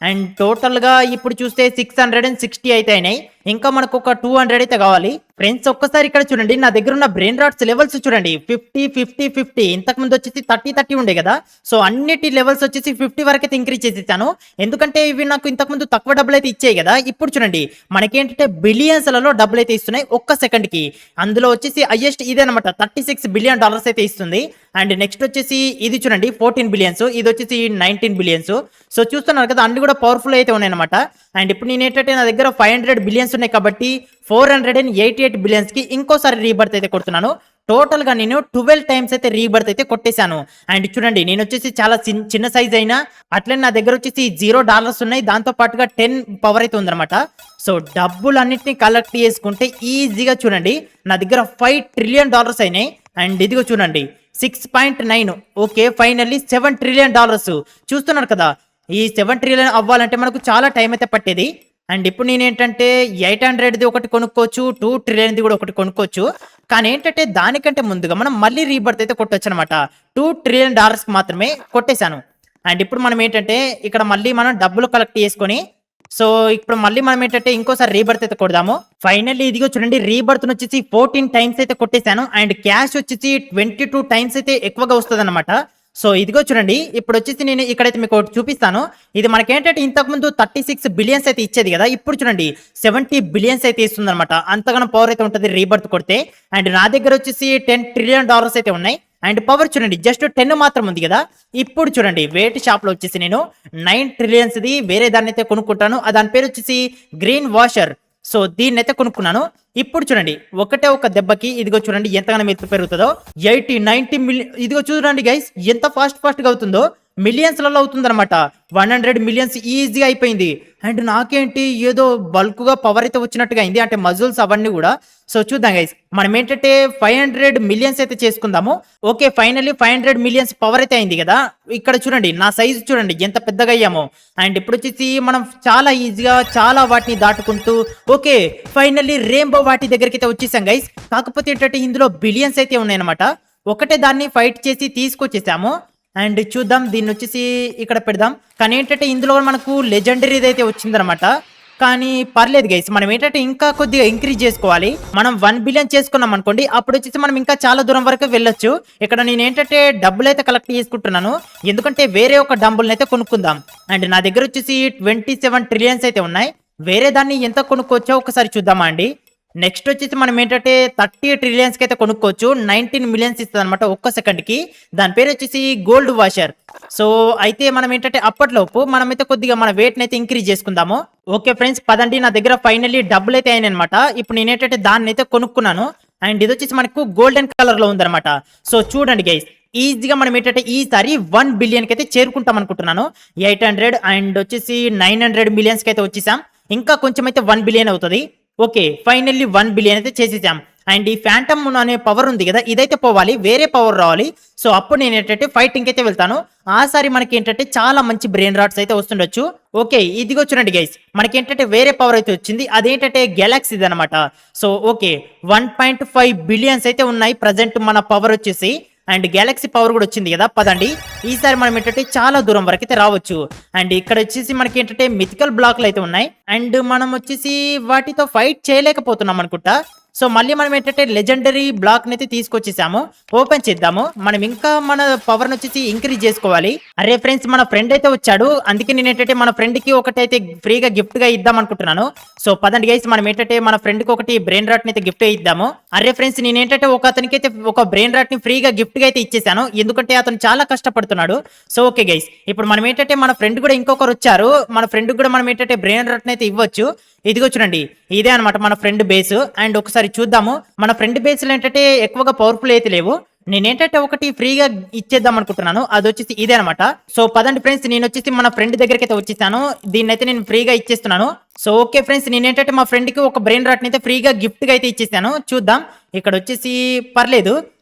అండ్ టోటల్ గా ఇప్పుడు చూస్తే 660 అయితే అయినాయి. ఇంకా మనకు ఒక 200 అయితే కావాలి. ఫ్రెండ్స్, ఒక్కసారి ఇక్కడ చూడండి, నా దగ్గర ఉన్న బ్రెయిన్ రాట్స్ లెవెల్స్ చూడండి, 50 ఇంతకు ముందు వచ్చేసి 30 ఉండే కదా. సో అన్నిటి లెవెల్స్ వచ్చేసి 50 వరకు అయితే ఇంక్రీజ్ చేసేసాను. ఎందుకంటే ఇవి నాకు ఇంతకు ముందు తక్కువ డబ్బులు అయితే ఇచ్చాయి కదా. ఇప్పుడు చూడండి, మనకేంటంటే బిలియన్స్ లలో డబ్బులు అయితే ఇస్తున్నాయి ఒక్క సెకండ్ కి. అందులో వచ్చేసి హైయెస్ట్ ఇదే అనమాట, $36 బిలియన్ అయితే ఇస్తుంది. అండ్ నెక్స్ట్ వచ్చేసి ఇది చూడండి 14 బిలియన్స్, ఇది వచ్చేసి 19 బిలియన్స్. సో చూస్తున్నారు కదా, అన్ని కూడా పవర్ఫుల్ అయితే ఉన్నాయి అనమాట. అండ్ ఇప్పుడు నేను ఏంటంటే నా దగ్గర 500 బిలియన్స్ ఉన్నాయి కాబట్టి 488 బిలియన్స్ కి ఇంకోసారి రీబర్త్ అయితే కొడుతున్నాను. టోటల్ గా నేను 12 టైమ్స్ అయితే రీబర్త్ అయితే కొట్టేశాను. అండ్ చూడండి, నేను వచ్చేసి చాలా చిన్న సైజ్ అయినా అట్లనే నా దగ్గర వచ్చేసి $0 ఉన్నాయి. దాంతో పాటుగా 10 పవర్ అయితే ఉందన్నమాట. సో డబ్బులు అన్నిటిని కలెక్ట్ చేసుకుంటే ఈజీగా చూడండి నా దగ్గర $5 ట్రిలియన్ అయినాయి. అండ్ ఇదిగో చూడండి 6.9. Okay, finally $7 trillion. చూస్తున్నారు కదా, ఈ 7 ట్రిలియన్ అవ్వాలంటే మనకు చాలా టైం అయితే పట్టేది. అండ్ ఇప్పుడు నేను ఏంటంటే 800ది ఒకటి కొనుక్కోవచ్చు, 2 ట్రిలియన్ది కూడా ఒకటి కొనుక్కోవచ్చు. కానీ ఏంటంటే దానికంటే ముందుగా మనం మళ్ళీ రీబర్త్ అయితే కొట్టొచ్చు అనమాట. $2 ట్రిలియన్ మాత్రమే కొట్టేశాను. అండ్ ఇప్పుడు మనం ఏంటంటే ఇక్కడ మళ్ళీ మనం డబ్బులు కలెక్ట్ చేసుకొని, సో ఇప్పుడు మళ్ళీ మనం ఏంటంటే ఇంకోసారి రీబర్త్ అయితే కొడదాము. ఫైనల్లీ ఇదిగో చూడండి, రీబర్త్ వచ్చేసి 14 టైమ్స్ అయితే కొట్టేశాను. అండ్ క్యాష్ వచ్చేసి 22 టైమ్స్ అయితే ఎక్కువగా వస్తుంది అనమాట. సో ఇదిగో చూడండి, ఇప్పుడు వచ్చేసి నేను ఇక్కడైతే మీకు ఒకటి చూపిస్తాను. ఇది మనకేంటంటే ఇంతకు ముందు 36 బిలియన్స్ అయితే ఇచ్చేది కదా, ఇప్పుడు చూడండి 70 బిలియన్స్ అయితే ఇస్తుంది అనమాట. అంతగానో పవర్ అయితే ఉంటుంది రీబర్త్ కొడితే. అండ్ నా దగ్గర వచ్చేసి $10 ట్రిలియన్ అయితే ఉన్నాయి. అండ్ పవర్ చూడండి జస్ట్ 10 మాత్రం ఉంది కదా. ఇప్పుడు చూడండి, వేట్ షాప్ లో వచ్చేసి నేను 9 ట్రిలియన్స్ ది వేరే దాన్ని అయితే కొనుక్కుంటాను. దాని పేరు వచ్చేసి గ్రీన్ వాషర్. సో దీన్ని అయితే కొనుక్కున్నాను. ఇప్పుడు చూడండి, ఒకటే ఒక దెబ్బకి ఇదిగో చూడండి ఎంతగానో మెత్తు పెరుగుతుందో. 80-90 మిలియన్, ఇదిగో చూడండి గైస్ ఎంత ఫాస్ట్ గా అవుతుందో. మిలియన్స్ లలో అవుతుంది అనమాట. 100 మిలియన్స్ ఈజీగా అయిపోయింది. అండ్ నాకేంటి ఏదో బల్క్ గా పవర్ అయితే వచ్చినట్టుగా అయింది, అంటే మజిల్స్ అవన్నీ కూడా. సో చూద్దాం గైస్, మనం ఏంటంటే 500 మిలియన్స్ అయితే చేసుకుందాము. ఓకే, ఫైనల్లీ 500 మిలియన్స్ పవర్ అయితే అయింది కదా. ఇక్కడ చూడండి నా సైజ్ చూడండి ఎంత పెద్దగా అయ్యామో. అండ్ ఇప్పుడు వచ్చేసి మనం చాలా ఈజీగా చాలా వాటిని దాటుకుంటూ ఓకే ఫైనల్లీ రెయిన్బో వాటి దగ్గరికి అయితే వచ్చేసాం గైస్. కాకపోతే ఏంటంటే ఇందులో బిలియన్స్ అయితే ఉన్నాయన్నమాట. ఒకటే దాన్ని ఫైట్ చేసి తీసుకొచ్చేసాము. అండ్ చూద్దాం దీన్ని వచ్చేసి ఇక్కడ పెడదాం. కానీ ఏంటంటే ఇందులో మనకు లెజెండరీది అయితే వచ్చిందనమాట. కానీ పర్లేదు గైస్, మనం ఏంటంటే ఇంకా కొద్దిగా ఇంక్రీజ్ చేసుకోవాలి. మనం 1 బిలియన్ చేసుకున్నాం అనుకోండి, అప్పుడు వచ్చేసి మనం ఇంకా చాలా దూరం వరకు వెళ్ళొచ్చు. ఇక్కడ నేను ఏంటంటే డబ్బులు అయితే కలెక్ట్ చేసుకుంటున్నాను, ఎందుకంటే వేరే ఒక డబ్బులను అయితే కొనుక్కుందాం. అండ్ నా దగ్గర వచ్చేసి 27 ట్రిలియన్స్ అయితే ఉన్నాయి. వేరే దాన్ని ఎంత కొనుక్కోవచ్చో ఒకసారి చూద్దామా అండి. నెక్స్ట్ వచ్చేసి మనం ఏంటంటే 30 ట్రిలియన్స్ కి అయితే కొనుక్కోవచ్చు. 19 మిలియన్స్ ఇస్తుంది అనమాట ఒక్క సెకండ్ కి. దాని పేరు వచ్చేసి గోల్డ్ వాషర్. సో అయితే మనం ఏంటంటే అప్పట్లోపు మనమైతే కొద్దిగా మన వెయిట్ అయితే ఇంక్రీజ్ చేసుకుందాము. ఓకే ఫ్రెండ్స్, పదండి, నా దగ్గర ఫైనల్లీ డబ్బులు అయితే అయినాయి అనమాట. ఇప్పుడు నేను ఏంటంటే దాన్ని అయితే కొనుక్కున్నాను. అండ్ ఇది వచ్చేసి మనకు గోల్డెన్ కలర్ లో ఉందన్నమాట. సో చూడండి గైస్, ఈజీగా మనం ఏంటంటే ఈసారి 1 బిలియన్ కి అయితే చేరుకుంటాం అనుకుంటున్నాను. 800 అండ్ వచ్చేసి 900 మిలియన్స్ కి అయితే వచ్చేసాం. ఇంకా కొంచెం అయితే 1 బిలియన్ అవుతుంది. ఓకే, ఫైనల్లీ 1 బిలియన్ అయితే చేసేసాం. అండ్ ఈ ఫ్యాంటమ్ అనే పవర్ ఉంది కదా, ఇదైతే పోవాలి, వేరే పవర్ రావాలి. సో అప్పుడు నేను ఏంటంటే ఫైటింగ్ అయితే వెళ్తాను. ఆసారి మనకి ఏంటంటే చాలా మంచి బ్రెయిన్ రాట్స్ అయితే వస్తుండొచ్చు. ఓకే, ఇదిగో చూడండి గైస్, మనకి ఏంటంటే వేరే పవర్ అయితే వచ్చింది. అదేంటంటే గెలాక్సీ అనమాట. సో ఓకే, 1.5 బిలియన్స్ అయితే ఉన్నాయి ప్రజెంట్ మన పవర్ వచ్చేసి. అండ్ గెలాక్సీ పవర్ కూడా వచ్చింది కదా, పదండి ఈసారి మనం ఏంటంటే చాలా దూరం వరకు అయితే రావచ్చు. అండ్ ఇక్కడ వచ్చేసి మనకి ఏంటంటే మిథికల్ బ్లాక్లు అయితే ఉన్నాయి. అండ్ మనం వచ్చేసి వాటితో ఫైట్ చేయలేకపోతున్నాం అనుకుంటా. సో మళ్ళీ మనం ఏంటంటే లెజెండరీ బ్లాక్ అయితే తీసుకొచ్చేసాము. ఓపెన్ చేద్దాము. మనం ఇంకా మన పవర్ వచ్చేసి ఇంక్రీజ్ చేసుకోవాలి. అరే ఫ్రెండ్స్, మన ఫ్రెండ్ అయితే వచ్చాడు, అందుకే నేను ఏంటంటే మన ఫ్రెండ్ కి ఒకటైతే ఫ్రీగా గిఫ్ట్ గా ఇద్దాం అనుకుంటున్నాను. సో పదండి గైస్, మనం ఏంటంటే మన ఫ్రెండ్ కి ఒకటి బ్రెయిన్ రాట్ అయితే గిఫ్ట్ ఇద్దాము. అరే ఫ్రెండ్స్, నేను ఏంటంటే అతనికి అయితే ఒక బ్రెయిన్ రాట్ ని ఫ్రీగా గిఫ్ట్ గా అయితే ఇచ్చేసాను, ఎందుకంటే అతను చాలా కష్టపడుతున్నాడు. సో ఓకే గైస్, ఇప్పుడు మనం ఏంటంటే మన ఫ్రెండ్ కూడా ఇంకొకరు వచ్చారు. మన ఫ్రెండ్ కూడా మనం ఏంటంటే బ్రెయిన్ రాట్ అయితే ఇవ్వచ్చు. ఇదిగో చూడండి, ఇదే అనమాట మన ఫ్రెండ్ బేస్. అండ్ ఒకసారి చూద్దాము, మన ఫ్రెండ్ బేస్ లో ఏంటంటే ఎక్కువగా పవర్ఫుల్ అయితే లేవు. నేనేంటంటే ఒకటి ఫ్రీగా ఇచ్చేద్దాం అనుకుంటున్నాను, అది వచ్చేసి ఇదే అనమాట. సో పదండి ఫ్రెండ్స్, నేను వచ్చేసి మన ఫ్రెండ్ దగ్గరికి అయితే వచ్చేసాను. దీన్ని అయితే నేను ఫ్రీగా ఇచ్చేస్తున్నాను. సో ఓకే ఫ్రెండ్స్, నేనేంటంటే మా ఫ్రెండ్ కి ఒక బ్రెయిన్ రాట్ అయితే ఫ్రీగా గిఫ్ట్ గా అయితే ఇచ్చేసాను. చూద్దాం, ఇక్కడ వచ్చేసి పర్లేదు.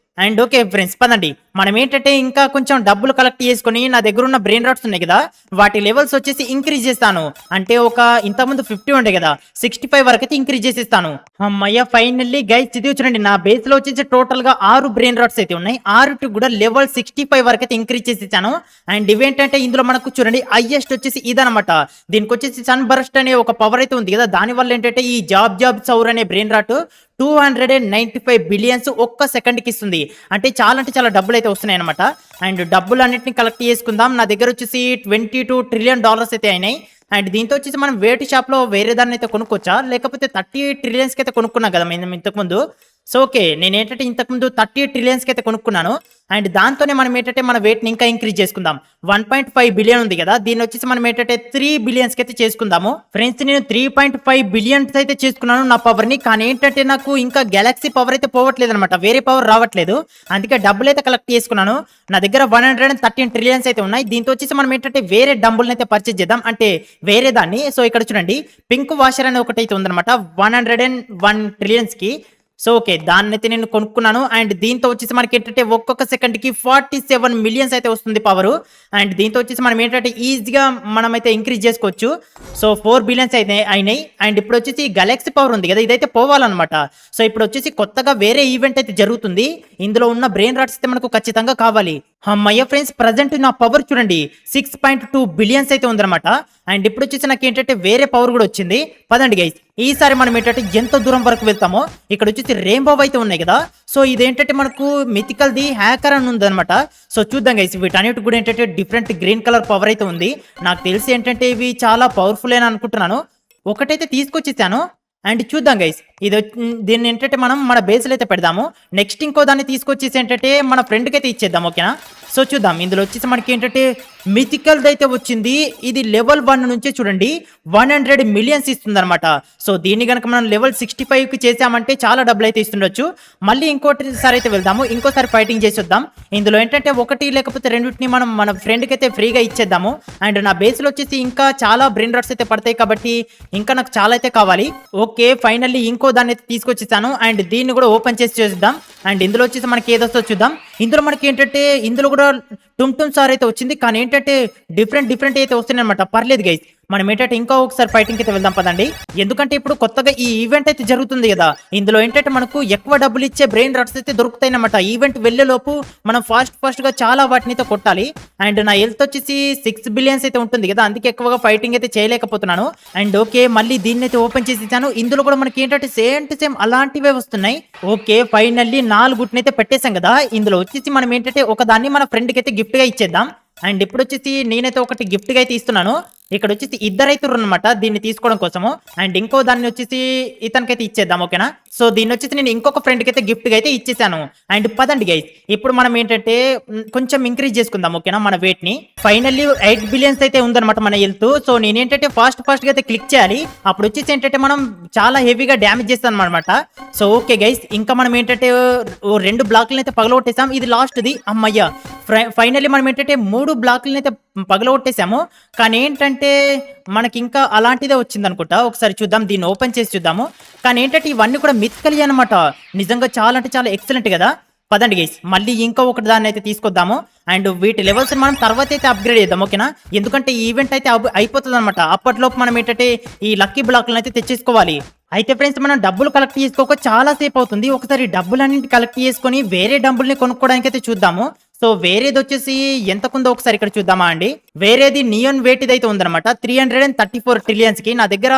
అండ్ ఓకే ఫ్రెండ్స్, పదండి మనం ఏంటంటే ఇంకా కొంచెం డబ్బులు కలెక్ట్ చేసుకుని నా దగ్గర ఉన్న బ్రెయిన్ రాట్స్ ఉన్నాయి కదా, వాటి లెవెల్స్ వచ్చేసి ఇంక్రీజ్ చేస్తాను. అంటే ఒక ఇంతకుముందు 50 ఉండే కదా, 65 వరకు అయితే ఇంక్రీజ్ చేసేస్తాను. అమ్మయ్య, ఫైనల్లీ గైస్, ఇది చూడండి, నా బేస్ లో వచ్చేసి టోటల్ గా 6 బ్రెయిన్ రాట్స్ అయితే ఉన్నాయి. 6 కూడా లెవెల్ 65 వరకు అయితే ఇంక్రీజ్ చేసేసాను. అండ్ ఇవేంటంటే ఇందులో మనకు చూడండి హైయెస్ట్ వచ్చేసి ఇదనమాట. దీనికి వచ్చేసి సన్ బర్స్ట్ అనే ఒక పవర్ అయితే ఉంది కదా, దాని వల్ల ఏంటంటే ఈ జాబ్ సౌర్ అనే బ్రెయిన్ రాట్ 295 బిలియన్స్ ఒక్క సెకండ్ కి ఇస్తుంది. అంటే చాలా డబ్బులు అయితే వస్తున్నాయి అనమాట. అండ్ డబ్బులు అన్నింటిని కలెక్ట్ చేసుకుందాం. నా దగ్గర వచ్చేసి $22 ట్రిలియన్ అయితే అయినాయి. అండ్ దీంతో వచ్చేసి మనం వేటి షాప్ లో వేరే దాన్ని అయితే కొనుక్కోవచ్చా, లేకపోతే 30 ట్రిలియన్స్ కి అయితే కొనుక్కున్నాం కదా మేము ఇంతకు ముందు. సో ఓకే, నేను ఏంటంటే ఇంతకుముందు 30 ట్రిలియన్స్ కి అయితే కొనుక్కున్నాను. అండ్ దాంతోనే మనం ఏంటంటే మన వెయిట్ ని ఇంకా ఇంక్రీజ్ చేసుకుందాం. 1.5 బిలియన్ ఉంది కదా, దీన్ని వచ్చేసి మనం ఏంటంటే 3 బిలియన్స్ కి అయితే చేసుకుందాము. ఫ్రెండ్స్, నేను 3.5 బిలియన్స్ అయితే చేసుకున్నాను నా పవర్ ని. కానీ ఏంటంటే నాకు ఇంకా గెలాక్సీ పవర్ అయితే పోవట్లేదు అనమాట, వేరే పవర్ రావట్లేదు. అందుకే డబ్బులు అయితే కలెక్ట్ చేసుకున్నాను. నా దగ్గర 113 ట్రిలియన్స్ అయితే ఉన్నాయి. దీంతో వచ్చేసి మనం ఏంటంటే వేరే డంబుల్ని అయితే పర్చేజ్ చేద్దాం, అంటే వేరే దాన్ని. సో ఇక్కడ చూడండి, పింక్ వాషర్ అనే ఒకటి అయితే ఉందన్నమాట 101 ట్రిలియన్స్ కి. సో ఓకే, దాన్ని అయితే నేను కొనుక్కున్నాను. అండ్ దీంతో వచ్చేసి మనకి ఏంటంటే ఒక్కొక్క సెకండ్ కి 47 మిలియన్స్ అయితే వస్తుంది పవర్. అండ్ దీంతో వచ్చేసి మనం ఏంటంటే ఈజీగా మనం అయితే ఇంక్రీజ్ చేసుకోవచ్చు. సో 4 బిలియన్స్ అయితే అయినాయి. అండ్ ఇప్పుడు వచ్చేసి గెలాక్సీ పవర్ ఉంది కదా, ఇదైతే పోవాలన్నమాట. సో ఇప్పుడు వచ్చేసి కొత్తగా వేరే ఈవెంట్ అయితే జరుగుతుంది. ఇందులో ఉన్న బ్రెయిన్ రాట్స్ అయితే మనకు ఖచ్చితంగా కావాలి. అమ్మయ్య ఫ్రెండ్స్, ప్రజెంట్ నా పవర్ చూడండి 6.2 బిలియన్స్ అయితే ఉందన్నమాట. అండ్ ఇప్పుడు వచ్చేసి నాకు ఏంటంటే వేరే పవర్ కూడా వచ్చింది. పదండి గైస్, ఈసారి మనం ఏంటంటే ఎంత దూరం వరకు వెళ్తామో. ఇక్కడ వచ్చేసి రెయిన్బో అయితే ఉన్నాయి కదా, సో ఇదేంటంటే మనకు మిథికల్ ది హ్యాకర్ అని ఉంది అనమాట. సో చూద్దాం గైస్, వీటన్నిటి కూడా ఏంటంటే డిఫరెంట్ గ్రీన్ కలర్ పవర్ అయితే ఉంది. నాకు తెలిసి ఏంటంటే ఇవి చాలా పవర్ఫుల్ అని అనుకుంటున్నాను. ఒకటైతే తీసుకొచ్చేసాను. అండ్ చూద్దాం గైస్, దీన్ని ఏంటంటే మనం మన బేస్లో అయితే పెడదాము. నెక్స్ట్ ఇంకో దాన్ని తీసుకొచ్చేసి ఏంటంటే మన ఫ్రెండ్కి అయితే ఇచ్చేద్దాం, ఓకేనా. సో చూద్దాం, ఇందులో వచ్చేసి మనకి ఏంటంటే మిథికల్ అయితే వచ్చింది. ఇది లెవెల్ 1 నుంచే చూడండి 100 మిలియన్స్ ఇస్తుంది అనమాట. సో దీన్ని కనుక మనం లెవెల్ 65కి చేసామంటే చాలా డబ్బులు అయితే ఇస్తుండొచ్చు. మళ్ళీ ఇంకోసారి అయితే వెళ్దాము, ఇంకోసారి ఫైటింగ్ చేసి వద్దాం. ఇందులో ఏంటంటే ఒకటి లేకపోతే రెండింటిని మనం మన ఫ్రెండ్కి అయితే ఫ్రీగా ఇచ్చేద్దాము. అండ్ నా బేస్లో వచ్చేసి ఇంకా చాలా బ్రెయిన్ రాట్స్ అయితే పడతాయి కాబట్టి ఇంకా నాకు చాలా అయితే కావాలి. ఓకే, ఫైనల్లీ ఇంకో దాన్ని అయితే తీసుకొచ్చేసాను. అండ్ దీన్ని కూడా ఓపెన్ చేసి చూద్దాం. అండ్ ఇందులో వచ్చేసి మనకి ఏదొస్తో చూద్దాం. ఇందులో మనకి ఏంటంటే ఇందులో కూడా టుమ్ సార్ అయితే వచ్చింది. కానీ ఏంటంటే డిఫరెంట్ అయితే వస్తున్నాయి అనమాట. పర్లేదు గైస్, మనం ఏంటంటే ఇంకా ఒకసారి ఫైటింగ్ అయితే వెళ్దాం పదండి. ఎందుకంటే ఇప్పుడు కొత్తగా ఈ ఈవెంట్ అయితే జరుగుతుంది కదా, ఇందులో ఏంటంటే మనకు ఎక్కువ డబ్బులు ఇచ్చే బ్రెయిన్ రాట్స్ అయితే దొరుకుతాయి అన్నమాట. ఈవెంట్ వెళ్లే లోపు మనం ఫాస్ట్ గా చాలా వాటిని అయితే కొట్టాలి. అండ్ నా హెల్త్ వచ్చేసి 6 బిలియన్స్ అయితే ఉంటుంది కదా, అందుకే ఎక్కువగా ఫైటింగ్ అయితే చేయలేకపోతున్నాను. అండ్ ఓకే, మళ్ళీ దీన్ని అయితే ఓపెన్ చేసి ఇచ్చాను. ఇందులో కూడా మనకి ఏంటంటే సేమ్ టు సేమ్ అలాంటివే వస్తున్నాయి. ఓకే, ఫైనల్లీ 4 అయితే పెట్టేశాం కదా. ఇందులో వచ్చేసి మనం ఏంటంటే ఒక దాన్ని మన ఫ్రెండ్ కి అయితే గిఫ్ట్ గా ఇచ్చేద్దాం. అండ్ ఇప్పుడు వచ్చేసి నేనైతే ఒకటి గిఫ్ట్ గా అయితే ఇస్తున్నాను. ఇక్కడ వచ్చేసి ఇద్దరైతే అనమాట దీన్ని తీసుకోవడం కోసము. అండ్ ఇంకో దాన్ని వచ్చేసి ఇతనికైతే ఇచ్చేద్దాం, ఓకేనా. సో దీన్ని వచ్చేసి నేను ఇంకొక ఫ్రెండ్ కి అయితే గిఫ్ట్ గా అయితే ఇచ్చేసాను. అండ్ పదండి గైస్, ఇప్పుడు మనం ఏంటంటే కొంచెం ఇంక్రీజ్ చేసుకుందాం, ఓకేనా, మన వెయిట్ ని. ఫైనల్లీ 8 బిలియన్స్ అయితే ఉందన్నమాట మన హెల్త్. సో నేనేంటంటే ఫాస్ట్ గా అయితే క్లిక్ చేయాలి. అప్పుడు వచ్చేసి ఏంటంటే మనం చాలా హెవీగా డ్యామేజ్ చేస్తాం అనమాట. సో ఓకే గైస్, ఇంకా మనం ఏంటంటే 2 బ్లాక్లను అయితే పగలగొట్టేసాం. ఇది లాస్ట్ ది, అమ్మయ్య. ఫైనల్లీ మనం ఏంటంటే 3 బ్లాక్లను అయితే పగలగొట్టేసాము. కానీ ఏంటంటే మనకి ఇంకా అలాంటిదే వచ్చింది అనుకుంటా. ఒకసారి చూద్దాం, దీన్ని ఓపెన్ చేసి చూద్దాము. కానీ ఏంటంటే ఇవన్నీ కూడా మిత్కలి అనమాట. నిజంగా చాలా అంటే చాలా ఎక్సలెంట్ కదా. పదండి గైస్, మళ్ళీ ఇంకా ఒకటి దాన్ని అయితే తీసుకొద్దాము. అండ్ వీటి లెవెల్స్ మనం తర్వాత అయితే అప్గ్రేడ్ చేద్దాం, ఓకేనా. ఎందుకంటే ఈ ఈవెంట్ అయితే అయిపోతుంది అనమాట. అప్పట్లోపు మనం ఏంటంటే ఈ లక్కీ బ్లాక్లను అయితే తెచ్చేసుకోవాలి. అయితే ఫ్రెండ్స్, మనం డబ్బులు కలెక్ట్ చేసుకోక చాలా సేపు అవుతుంది. ఒకసారి డబ్బులన్నింటి కలెక్ట్ చేసుకొని వేరే డబ్బుల్ని కొనుక్కోవడానికి అయితే చూద్దాము. సో వేరేది వచ్చేసి ఎంతకుందో ఒకసారి ఇక్కడ చూద్దామా అండి. వేరేది నియోన్ వేటిది అయితే ఉందన్నమాట 334 ట్రిలియన్స్ కి. నా దగ్గర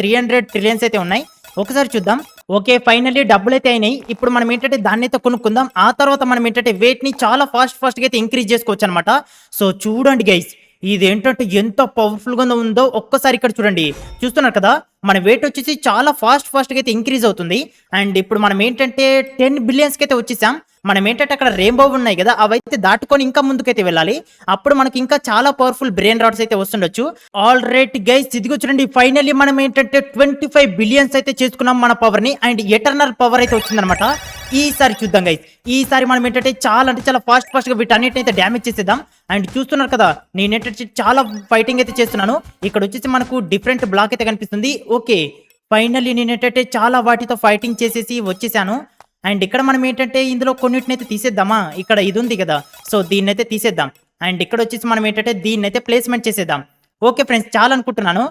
300 ట్రిలియన్స్ అయితే ఉన్నాయి. ఒకసారి చూద్దాం. ఓకే, ఫైనల్లీ డబ్బులు అయితే అయినాయి. ఇప్పుడు మనం ఏంటంటే దాన్ని అయితే కొనుక్కుందాం. ఆ తర్వాత మనం ఏంటంటే వెయిట్ ని చాలా ఫాస్ట్ గా అయితే ఇంక్రీజ్ చేసుకోవచ్చు అనమాట. సో చూడండి గైస్, ఇదేంటంటే ఎంత పవర్ఫుల్ గా ఉందో ఒక్కసారి ఇక్కడ చూడండి. చూస్తున్నారు కదా, మన వెయిట్ వచ్చేసి చాలా ఫాస్ట్ గా అయితే ఇంక్రీజ్ అవుతుంది. అండ్ ఇప్పుడు మనం ఏంటంటే 10 బిలియన్స్ కి అయితే వచ్చేసాం. మనం ఏంటంటే అక్కడ రెయిన్బో ఉన్నాయి కదా, అవైతే దాటుకొని ఇంకా ముందుకైతే వెళ్ళాలి. అప్పుడు మనకి ఇంకా చాలా పవర్ఫుల్ బ్రెయిన్ రాట్స్ అయితే వస్తుండొచ్చు. ఆల్ రైట్ గైస్, ఇదిగో చూడండి, ఫైనల్లీ మనం ఏంటంటే 25 బిలియన్స్ అయితే చేసుకున్నాం మన పవర్ ని. అండ్ ఎటర్నల్ పవర్ అయితే వచ్చిందనమాట. ఈసారి చూద్దాం గైస్, ఈసారి మనం ఏంటంటే చాలా అంటే చాలా ఫాస్ట్ గా వీటన్నిటిని అయితే డ్యామేజ్ చేసేద్దాం. అండ్ చూస్తున్నారు కదా, నేను ఏంటంటే చాలా ఫైటింగ్ అయితే చేస్తున్నాను. ఇక్కడ వచ్చేసి మనకు డిఫరెంట్ బ్లాక్ అయితే కనిపిస్తుంది. ఓకే, ఫైనల్లీ నేను ఏంటంటే చాలా వాటితో ఫైటింగ్ చేసేసి వచ్చేసాను. అండ్ ఇక్కడ మనం ఏంటంటే ఇందులో కొన్నిటిని అయితే తీసేద్దామా. ఇక్కడ ఇది ఉంది కదా, సో దీన్ని అయితే తీసేద్దాం. అండ్ ఇక్కడ వచ్చేసి మనం ఏంటంటే దీన్ని అయితే ప్లేస్మెంట్ చేసేద్దాం. ఓకే ఫ్రెండ్స్, చాలా అనుకుంటున్నాను.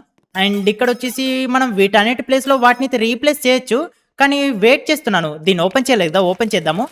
అండ్ ఇక్కడ వచ్చేసి మనం వీటన్నిటి ప్లేస్ లో వాటిని అయితే రీప్లేస్ చేయొచ్చు. కానీ వెయిట్ చేస్తున్నాను, దీన్ని ఓపెన్ చేయలేదు కదా, ఓపెన్ చేద్దాము.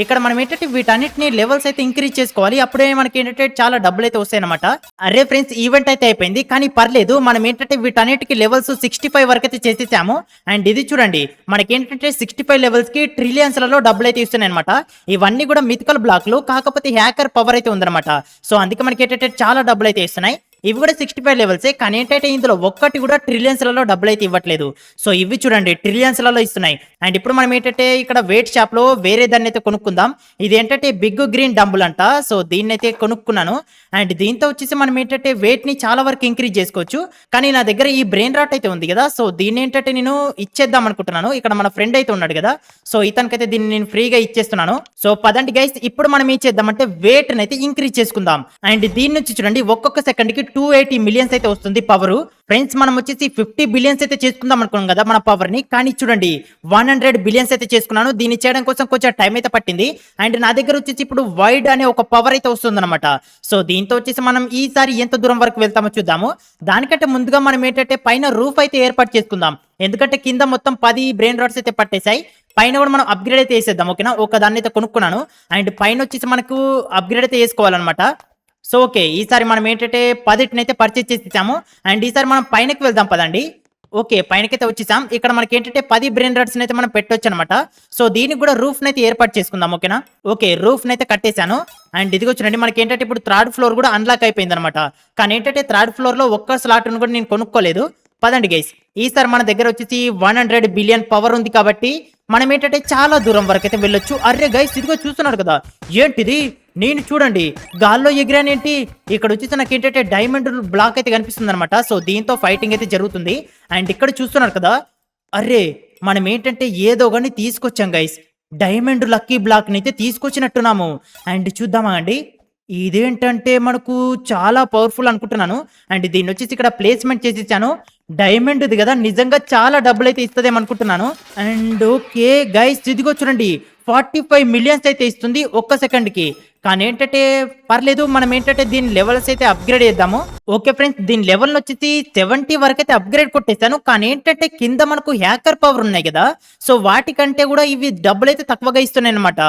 ఇక్కడ మనం ఏంటంటే వీటన్నిటిని లెవెల్స్ అయితే ఇంక్రీజ్ చేసుకోవాలి. అప్పుడే మనకి ఏంటంటే చాలా డబ్బులు అయితే వస్తాయి అనమాట. అరే ఫ్రెండ్స్, ఈవెంట్ అయితే అయిపోయింది, కానీ పర్లేదు. మనం ఏంటంటే వీటన్నిటికి లెవెల్స్ 65 వరకు అయితే చేసేసాము. అండ్ ఇది చూడండి, మనకి ఏంటంటే 65 లెవెల్స్ కి ట్రిలియన్స్ లలో డబ్బులు అయితే ఇస్తున్నాయి అనమాట. ఇవన్నీ కూడా మిథికల్ బ్లాక్లు, కాకపోతే హ్యాకర్ పవర్ అయితే ఉందన్నమాట. సో అందుకే మనకి ఏంటంటే చాలా డబ్బులు అయితే ఇస్తున్నాయి. ఇవి కూడా 65 లెవెల్సే, కానీ ఏంటంటే ఇందులో ఒక్కటి కూడా ట్రిలియన్స్ లలో డబ్బులు అయితే ఇవ్వట్లేదు. సో ఇవి చూడండి, ట్రిలియన్స్ లలో ఇస్తున్నాయి. అండ్ ఇప్పుడు మనం ఏంటంటే ఇక్కడ వెయిట్ షాప్ లో వేరే దాన్ని అయితే కొనుక్కుందాం. ఇది ఏంటంటే బిగ్ గ్రీన్ డంబుల్ అంట. సో దీన్ని అయితే కొనుక్కున్నాను. అండ్ దీంతో వచ్చేసి మనం ఏంటంటే వెయిట్ ని చాలా వరకు ఇంక్రీజ్ చేసుకోవచ్చు. కానీ నా దగ్గర ఈ బ్రెయిన్ రాట్ అయితే ఉంది కదా, సో దీన్ని ఏంటంటే నేను ఇచ్చేద్దాం అనుకుంటున్నాను. ఇక్కడ మన ఫ్రెండ్ అయితే ఉన్నాడు కదా, సో ఇతనికైతే దీన్ని నేను ఫ్రీగా ఇచ్చేస్తున్నాను. సో పదండి గైస్, ఇప్పుడు మనం ఏం చేద్దామంటే వెయిట్ అయితే ఇంక్రీజ్ చేసుకుందాం. అండ్ దీని నుంచి చూడండి, ఒక్కొక్క సెకండ్ కి 280 మిలియన్స్ అయితే వస్తుంది పవర్. ఫ్రెండ్స్, మనం వచ్చేసి 50 బిలియన్స్ అయితే చేసుకుందాం అనుకున్నాం కదా మన పవర్ ని, కానీ చూడండి 100 బిలియన్స్ అయితే చేసుకున్నాను. దీన్ని చేయడం కోసం కొంచెం టైం అయితే పట్టింది. అండ్ నా దగ్గర వచ్చేసి ఇప్పుడు వైడ్ అనే ఒక పవర్ అయితే వస్తుంది అనమాట. సో దీంతో వచ్చేసి మనం ఈసారి ఎంత దూరం వరకు వెళ్తామో చూద్దాము. దానికంటే ముందుగా మనం ఏంటంటే పైన రూఫ్ అయితే ఏర్పాటు చేసుకుందాం. ఎందుకంటే కింద మొత్తం 10 బ్రెయిన్ రాట్స్ అయితే పట్టేశాయి. పైన కూడా మనం అప్గ్రేడ్ అయితే వేసేద్దాం, ఓకేనా. ఒక దాన్ని అయితే కొనుక్కున్నాను. అండ్ పైన వచ్చేసి మనకు అప్గ్రేడ్ అయితే వేసుకోవాలన్నమాట. సో ఓకే, ఈసారి మనం ఏంటంటే 10 అయితే పర్చేజ్ చేసేసాము. అండ్ ఈసారి మనం పైనకి వెళ్దాం పదండి. ఓకే, పైనకైతే వచ్చేసాం. ఇక్కడ మనకి ఏంటంటే 10 బ్రెయిన్ రాట్స్ అయితే మనం పెట్టొచ్చు అనమాట. సో దీనికి కూడా రూఫ్ అయితే ఏర్పాటు చేసుకుందాం, ఓకేనా. ఓకే, రూఫ్ అయితే కట్టేశాను. అండ్ ఇదిగో చూడండి, మనకి ఏంటంటే ఇప్పుడు 3rd ఫ్లోర్ కూడా అన్లాక్ అయిపోయింది అనమాట. కానీ ఏంటంటే 3rd ఫ్లోర్ లో ఒక్క స్లాట్ కూడా నేను కొనుక్కోలేదు. పదండి గైస్, ఈసారి మన దగ్గర వచ్చేసి 100 బిలియన్ పవర్ ఉంది కాబట్టి మనం ఏంటంటే చాలా దూరం వరకు అయితే వెళ్ళొచ్చు. అరే గైస్, ఇదిగో చూస్తున్నారు కదా, ఏంటిది, నేను చూడండి గాల్లో ఎగిరానేంటి. ఇక్కడ వచ్చేసి నాకు ఏంటంటే డైమండ్ బ్లాక్ అయితే కనిపిస్తుంది అనమాట. సో దీంతో ఫైటింగ్ అయితే జరుగుతుంది. అండ్ ఇక్కడ చూస్తున్నారు కదా, అరే మనం ఏంటంటే ఏదో కానీ తీసుకొచ్చాం గైస్. డైమండ్ లక్కీ బ్లాక్ ని అయితే తీసుకొచ్చినట్టున్నాము. అండ్ చూద్దామా అండి, ఇదేంటంటే మనకు చాలా పవర్ఫుల్ అనుకుంటున్నాను. అండ్ దీన్ని వచ్చేసి ఇక్కడ ప్లేస్మెంట్ చేసేసాను. డైమండ్ ఇది కదా, నిజంగా చాలా డబ్బులు అయితే ఇస్తుందేమో అనుకుంటున్నాను. అండ్ ఓకే గైస్, ఇదిగో చూడండి 45 మిలియన్స్ అయితే ఇస్తుంది ఒక్క సెకండ్ కి. కానీ ఏంటంటే పర్లేదు, మనం ఏంటంటే దీని లెవెల్స్ అయితే అప్గ్రేడ్ చేద్దాము. ఓకే ఫ్రెండ్స్, దీని లెవెల్ వచ్చేసి 70 వరకు అయితే అప్గ్రేడ్ కొట్టేసాను. కానీ ఏంటంటే కింద మనకు హ్యాకర్ పవర్ ఉన్నాయి కదా, సో వాటికంటే కూడా ఇవి డబ్బులు అయితే తక్కువగా ఇస్తున్నాయి అనమాట.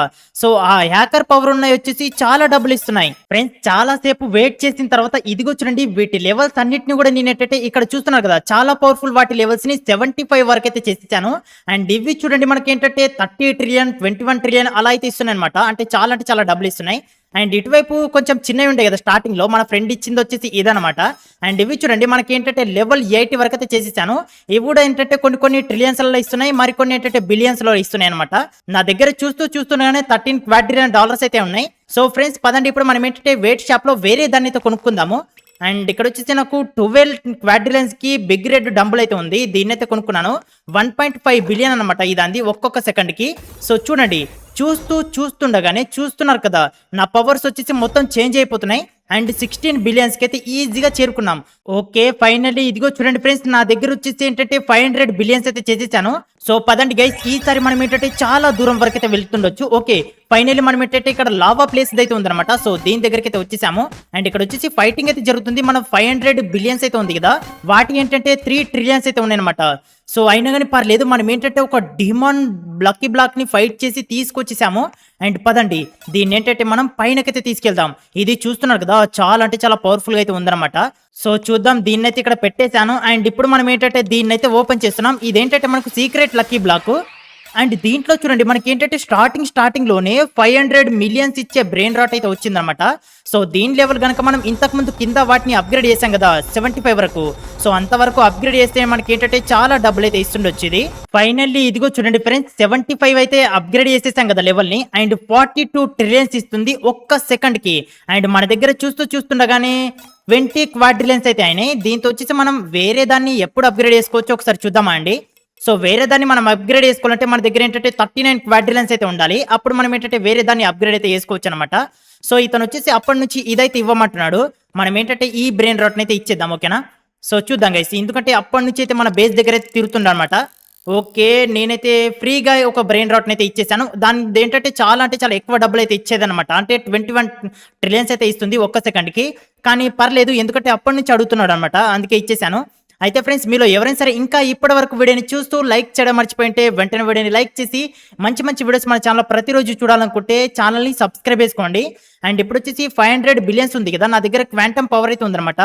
సో ఆ హ్యాకర్ పవర్ ఉన్నాయి వచ్చేసి చాలా డబ్బులు ఇస్తున్నాయి. ఫ్రెండ్స్ చాలా సేపు వెయిట్ చేసిన తర్వాత ఇదిగో చూడండి, వీటి లెవెల్స్ అన్నిటిని కూడా నేను ఏంటంటే ఇక్కడ చూస్తున్నారు కదా, చాలా పవర్ఫుల్ వాటి లెవెల్స్ ని 75 వరకు అయితే చేసేసాను. అండ్ ఇవి చూడండి మనకి ఏంటంటే 30 ట్రిలియన్ 21 ట్రిలియన్ అలా అయితే ఇస్తున్నాయి అనమాట. అంటే చాలా డబ్బులు ఇస్తున్నాయి. అండ్ ఇటువైపు కొంచెం చిన్నవి ఉంటాయి కదా, స్టార్టింగ్ లో మన ఫ్రెండ్ ఇచ్చింది వచ్చేసి ఇదనమాట. అండ్ ఇవి చూడండి మనకి ఏంటంటే లెవెల్ 80 వరకు అయితే చేసేసాను. ఇవి కూడా ఏంటంటే కొన్ని ట్రిలియన్స్ లో ఇస్తున్నాయి, మరికొన్ని ఏంటంటే బిలియన్స్ లో ఇస్తున్నాయి అనమాట. నా దగ్గర చూస్తూనే 13 క్వాడ్రిలియన్ డాలర్స్ అయితే ఉన్నాయి. సో ఫ్రెండ్స్ పదండి, ఇప్పుడు మనం ఏంటంటే వెయిట్ షాప్ లో వేరే దాన్ని అయితే కొనుక్కుందాము. అండ్ ఇక్కడ వచ్చేసి నాకు 12 క్వాడ్రిలియన్స్ కి బిగ్ రెడ్ డంబుల్ అయితే ఉంది. దీన్ని అయితే కొనుక్కున్నాను. 1.5 బిలియన్ అనమాట ఇది ఒక్కొక్క సెకండ్ కి. సో చూడండి, చూస్తుండగానే చూస్తున్నారు కదా, నా పవర్స్ వచ్చేసి మొత్తం చేంజ్ అయిపోతున్నాయి. అండ్ 16 బిలియన్స్ కి అయితే ఈజీగా చేరుకున్నాం. ఓకే ఫైనల్లీ ఇదిగో చూడండి ఫ్రెండ్స్, నా దగ్గర వచ్చేసి ఏంటంటే 500 బిలియన్స్ అయితే చేసేసాను. సో పదండి గైస్, ఈసారి మనం ఏంటంటే చాలా దూరం వరకు అయితే వెళ్తుండొచ్చు. ఓకే ఫైనల్లీ మనం ఏంటంటే ఇక్కడ లావా ప్లేస్ అయితే ఉందన్నమాట. సో దీని దగ్గరికి అయితే వచ్చేసాము. అండ్ ఇక్కడ వచ్చేసి ఫైటింగ్ అయితే జరుగుతుంది. మనం 500 బిలియన్స్ అయితే ఉంది కదా, వాటి ఏంటంటే 3 ట్రిలియన్స్ అయితే ఉన్నాయన్నమాట. సో అయినా కానీ పర్లేదు, మనం ఏంటంటే ఒక డిమాండ్ లక్కీ బ్లాక్ ని ఫైట్ చేసి తీసుకొచ్చేసాము. అండ్ పదండి, దీన్ని ఏంటంటే మనం పైనకైతే తీసుకెళ్దాం. ఇది చూస్తున్నారు కదా, చాలా పవర్ఫుల్ గా అయితే ఉందన్నమాట. సో చూద్దాం, దీన్ని అయితే ఇక్కడ పెట్టేశాను. అండ్ ఇప్పుడు మనం ఏంటంటే దీన్ని అయితే ఓపెన్ చేస్తున్నాం. ఇదేంటంటే మనకు సీక్రెట్ లక్కీ బ్లాక్. అండ్ దీంట్లో చూడండి మనకి ఏంటంటే స్టార్టింగ్ లోనే 500 మిలియన్స్ ఇచ్చే బ్రెయిన్ రాట్ అయితే వచ్చిందనమాట. సో దీని లెవెల్ కనుక మనం ఇంతకు ముందు కింద వాటిని అప్గ్రేడ్ చేసాం కదా 75 వరకు, సో అంతవరకు అప్గ్రేడ్ చేస్తే మనకి ఏంటంటే చాలా డబ్బులు అయితే ఇస్తుండొచ్చు. ఇది ఫైనల్లీ ఇదిగో చూడండి ఫ్రెండ్స్, 75 అయితే అప్గ్రేడ్ చేసేసాం కదా లెవెల్ ని. అండ్ 42 ట్రిలియన్స్ ఇస్తుంది ఒక్క సెకండ్ కి. అండ్ మన దగ్గర చూస్తుండగానే 20 క్వాడ్రిలియన్స్ అయితే అయినాయి. దీంతో వచ్చేసి మనం వేరే దాన్ని ఎప్పుడు అప్గ్రేడ్ చేసుకోవచ్చో ఒకసారి చూద్దామా అండి. సో వేరే దాన్ని మనం అప్గ్రేడ్ చేసుకోవాలంటే మన దగ్గర ఏంటంటే 39 క్వాడ్రిలియన్స్ అయితే ఉండాలి. అప్పుడు మనం ఏంటంటే వేరే దాన్ని అప్గ్రేడ్ అయితే చేసుకోవచ్చు అనమాట. సో ఇతను వచ్చేసి అప్పటి నుంచి ఇదైతే ఇవ్వమంటున్నాడు. మనం ఏంటంటే ఈ బ్రెయిన్ రాట్ అయితే ఇచ్చేద్దాం. ఓకేనా, సో చూద్దాం గైస్, ఎందుకంటే అప్పటి నుంచి అయితే మన బేస్ దగ్గర అయితే తిరుగుతుండ అనమాట. ఓకే నేనైతే ఫ్రీగా ఒక బ్రెయిన్ రాట్ అయితే ఇచ్చేసాను. దాని ఏంటంటే చాలా ఎక్కువ డబ్బులు అయితే ఇచ్చేదనమాట. అంటే 21 ట్రిలియన్స్ అయితే ఇస్తుంది ఒక్క సెకండ్ కి. కానీ పర్లేదు, ఎందుకంటే అప్పటి నుంచి అడుగుతున్నాడు అనమాట, అందుకే ఇచ్చేసాను. అయితే ఫ్రెండ్స్ మీలో ఎవరైనా సరే ఇంకా ఇప్పటి వరకు వీడియోని చూస్తూ లైక్ చేయడం మర్చిపోయింటే వెంటనే వీడియోని లైక్ చేసి మంచి వీడియోస్ మన ఛానల్ ప్రతిరోజు చూడాలనుకుంటే ఛానల్ని సబ్స్క్రైబ్ చేసుకోండి. అండ్ ఇప్పుడు వచ్చేసి 500 బిలియన్స్ ఉంది కదా, నా దగ్గర క్వాంటమ్ పవర్ అయితే ఉందన్నమాట.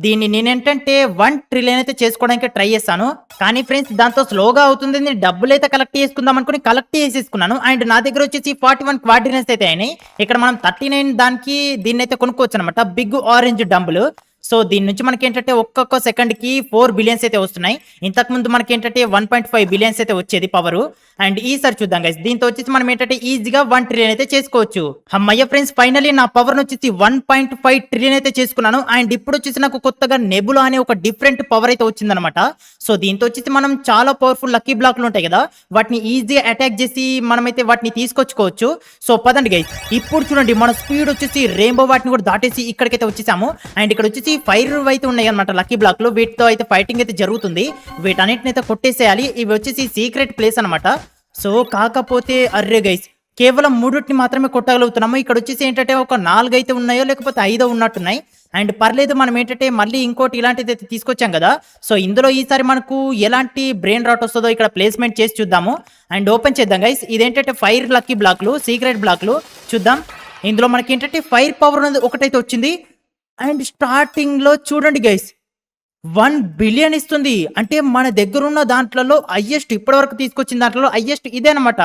దీన్ని నేను ఏంటంటే 1 ట్రిలియన్ అయితే చేసుకోవడానికి ట్రై చేస్తాను. కానీ ఫ్రెండ్స్ దాంతో స్లోగా అవుతుంది. నేను డబ్బులు అయితే కలెక్ట్ చేసుకుందాం అనుకుని కలెక్ట్ చేసేసుకున్నాను. అండ్ నా దగ్గర వచ్చేసి 41 క్వాడ్రిలియన్స్ అయితే అయినాయి. ఇక్కడ మనం 39 దానికి దీన్ని అయితే కొనుక్కోవచ్చు అనమాట, బిగ్ ఆరెంజ్ డంబుల్. సో దీని నుంచి మనకి ఏంటంటే ఒక్కొక్క సెకండ్ కి 4 బిలియన్స్ అయితే వస్తున్నాయి. ఇంతకు ముందు మనకి ఏంటంటే 1.5 బిలియన్స్ అయితే వచ్చేది పవర్. అండ్ ఈసారి చూద్దాం గైస్, దీంతో వచ్చేసి మనం ఏంటంటే ఈజీగా 1 ట్రిలియన్ అయితే చేసుకోవచ్చు. అమ్మయ్య ఫ్రెండ్స్, ఫైనల్లీ నా పవర్ వచ్చేసి 1.5 ట్రిలియన్ అయితే చేసుకున్నాను. అండ్ ఇప్పుడు వచ్చేసి నాకు కొత్తగా నెబులా అనే ఒక డిఫరెంట్ పవర్ అయితే వచ్చిందనమాట. సో దీంతో వచ్చేసి మనం చాలా పవర్ఫుల్ లక్కీ బ్లాక్లు ఉంటాయి కదా, వాటిని ఈజీగా అటాక్ చేసి మనమైతే వాటిని తీసుకొచ్చుకోవచ్చు. సో పదండి గైస్, ఇప్పుడు చూడండి మన స్పీడ్ వచ్చేసి రెయిన్బో వాటిని కూడా దాటేసి ఇక్కడికైతే వచ్చేసాము. అండ్ ఇక్కడ వచ్చేసి ఫైర్ అయితే ఉన్నాయి అనమాట లక్కీ బ్లాక్ లో, వీటితో అయితే ఫైటింగ్ అయితే జరుగుతుంది. వీటన్నిటిని అయితే కొట్టేసేయాలి. ఇవి వచ్చేసి సీక్రెట్ ప్లేస్ అనమాట. సో కాకపోతే అర్రే గైస్, కేవలం 3ని మాత్రమే కొట్టగలుగుతున్నాము. ఇక్కడ వచ్చేసి ఏంటంటే ఒక 4 అయితే ఉన్నాయో లేకపోతే 5 ఉన్నట్టున్నాయి. అండ్ పర్లేదు, మనం ఏంటంటే మళ్ళీ ఇంకోటి ఇలాంటిది అయితే తీసుకొచ్చాం కదా. సో ఇందులో ఈసారి మనకు ఎలాంటి బ్రెయిన్ రాట్ వస్తుందో ఇక్కడ ప్లేస్మెంట్ చేసి చూద్దాము. అండ్ ఓపెన్ చేద్దాం గైస్. ఇదేంటంటే ఫైర్ లక్కీ బ్లాక్లు, సీక్రెట్ బ్లాక్లు చూద్దాం. ఇందులో మనకి ఏంటంటే ఫైర్ పవర్ అనేది ఒకటైతే వచ్చింది. అండ్ స్టార్టింగ్ లో చూడండి గైస్, 1 బిలియన్ ఇస్తుంది. అంటే మన దగ్గర ఉన్న దాంట్లో హైయెస్ట్ ఇప్పటి వరకు తీసుకొచ్చిన దాంట్లో హైయెస్ట్ ఇదే అనమాట.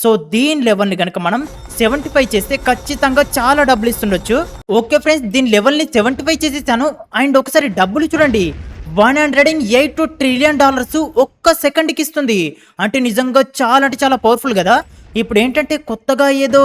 సో దీని లెవెల్ ని కనుక మనం 75 చేస్తే ఖచ్చితంగా చాలా డబ్బులు ఇస్తుండొచ్చు. ఓకే ఫ్రెండ్స్, దీని లెవెల్ ని 75 చేసేసాను. అండ్ ఒకసారి డబ్బులు చూడండి, 182 ట్రిలియన్ డాలర్స్ ఒక్క సెకండ్ కి ఇస్తుంది. అంటే నిజంగా చాలా పవర్ఫుల్ కదా. ఇప్పుడు ఏంటంటే కొత్తగా ఏదో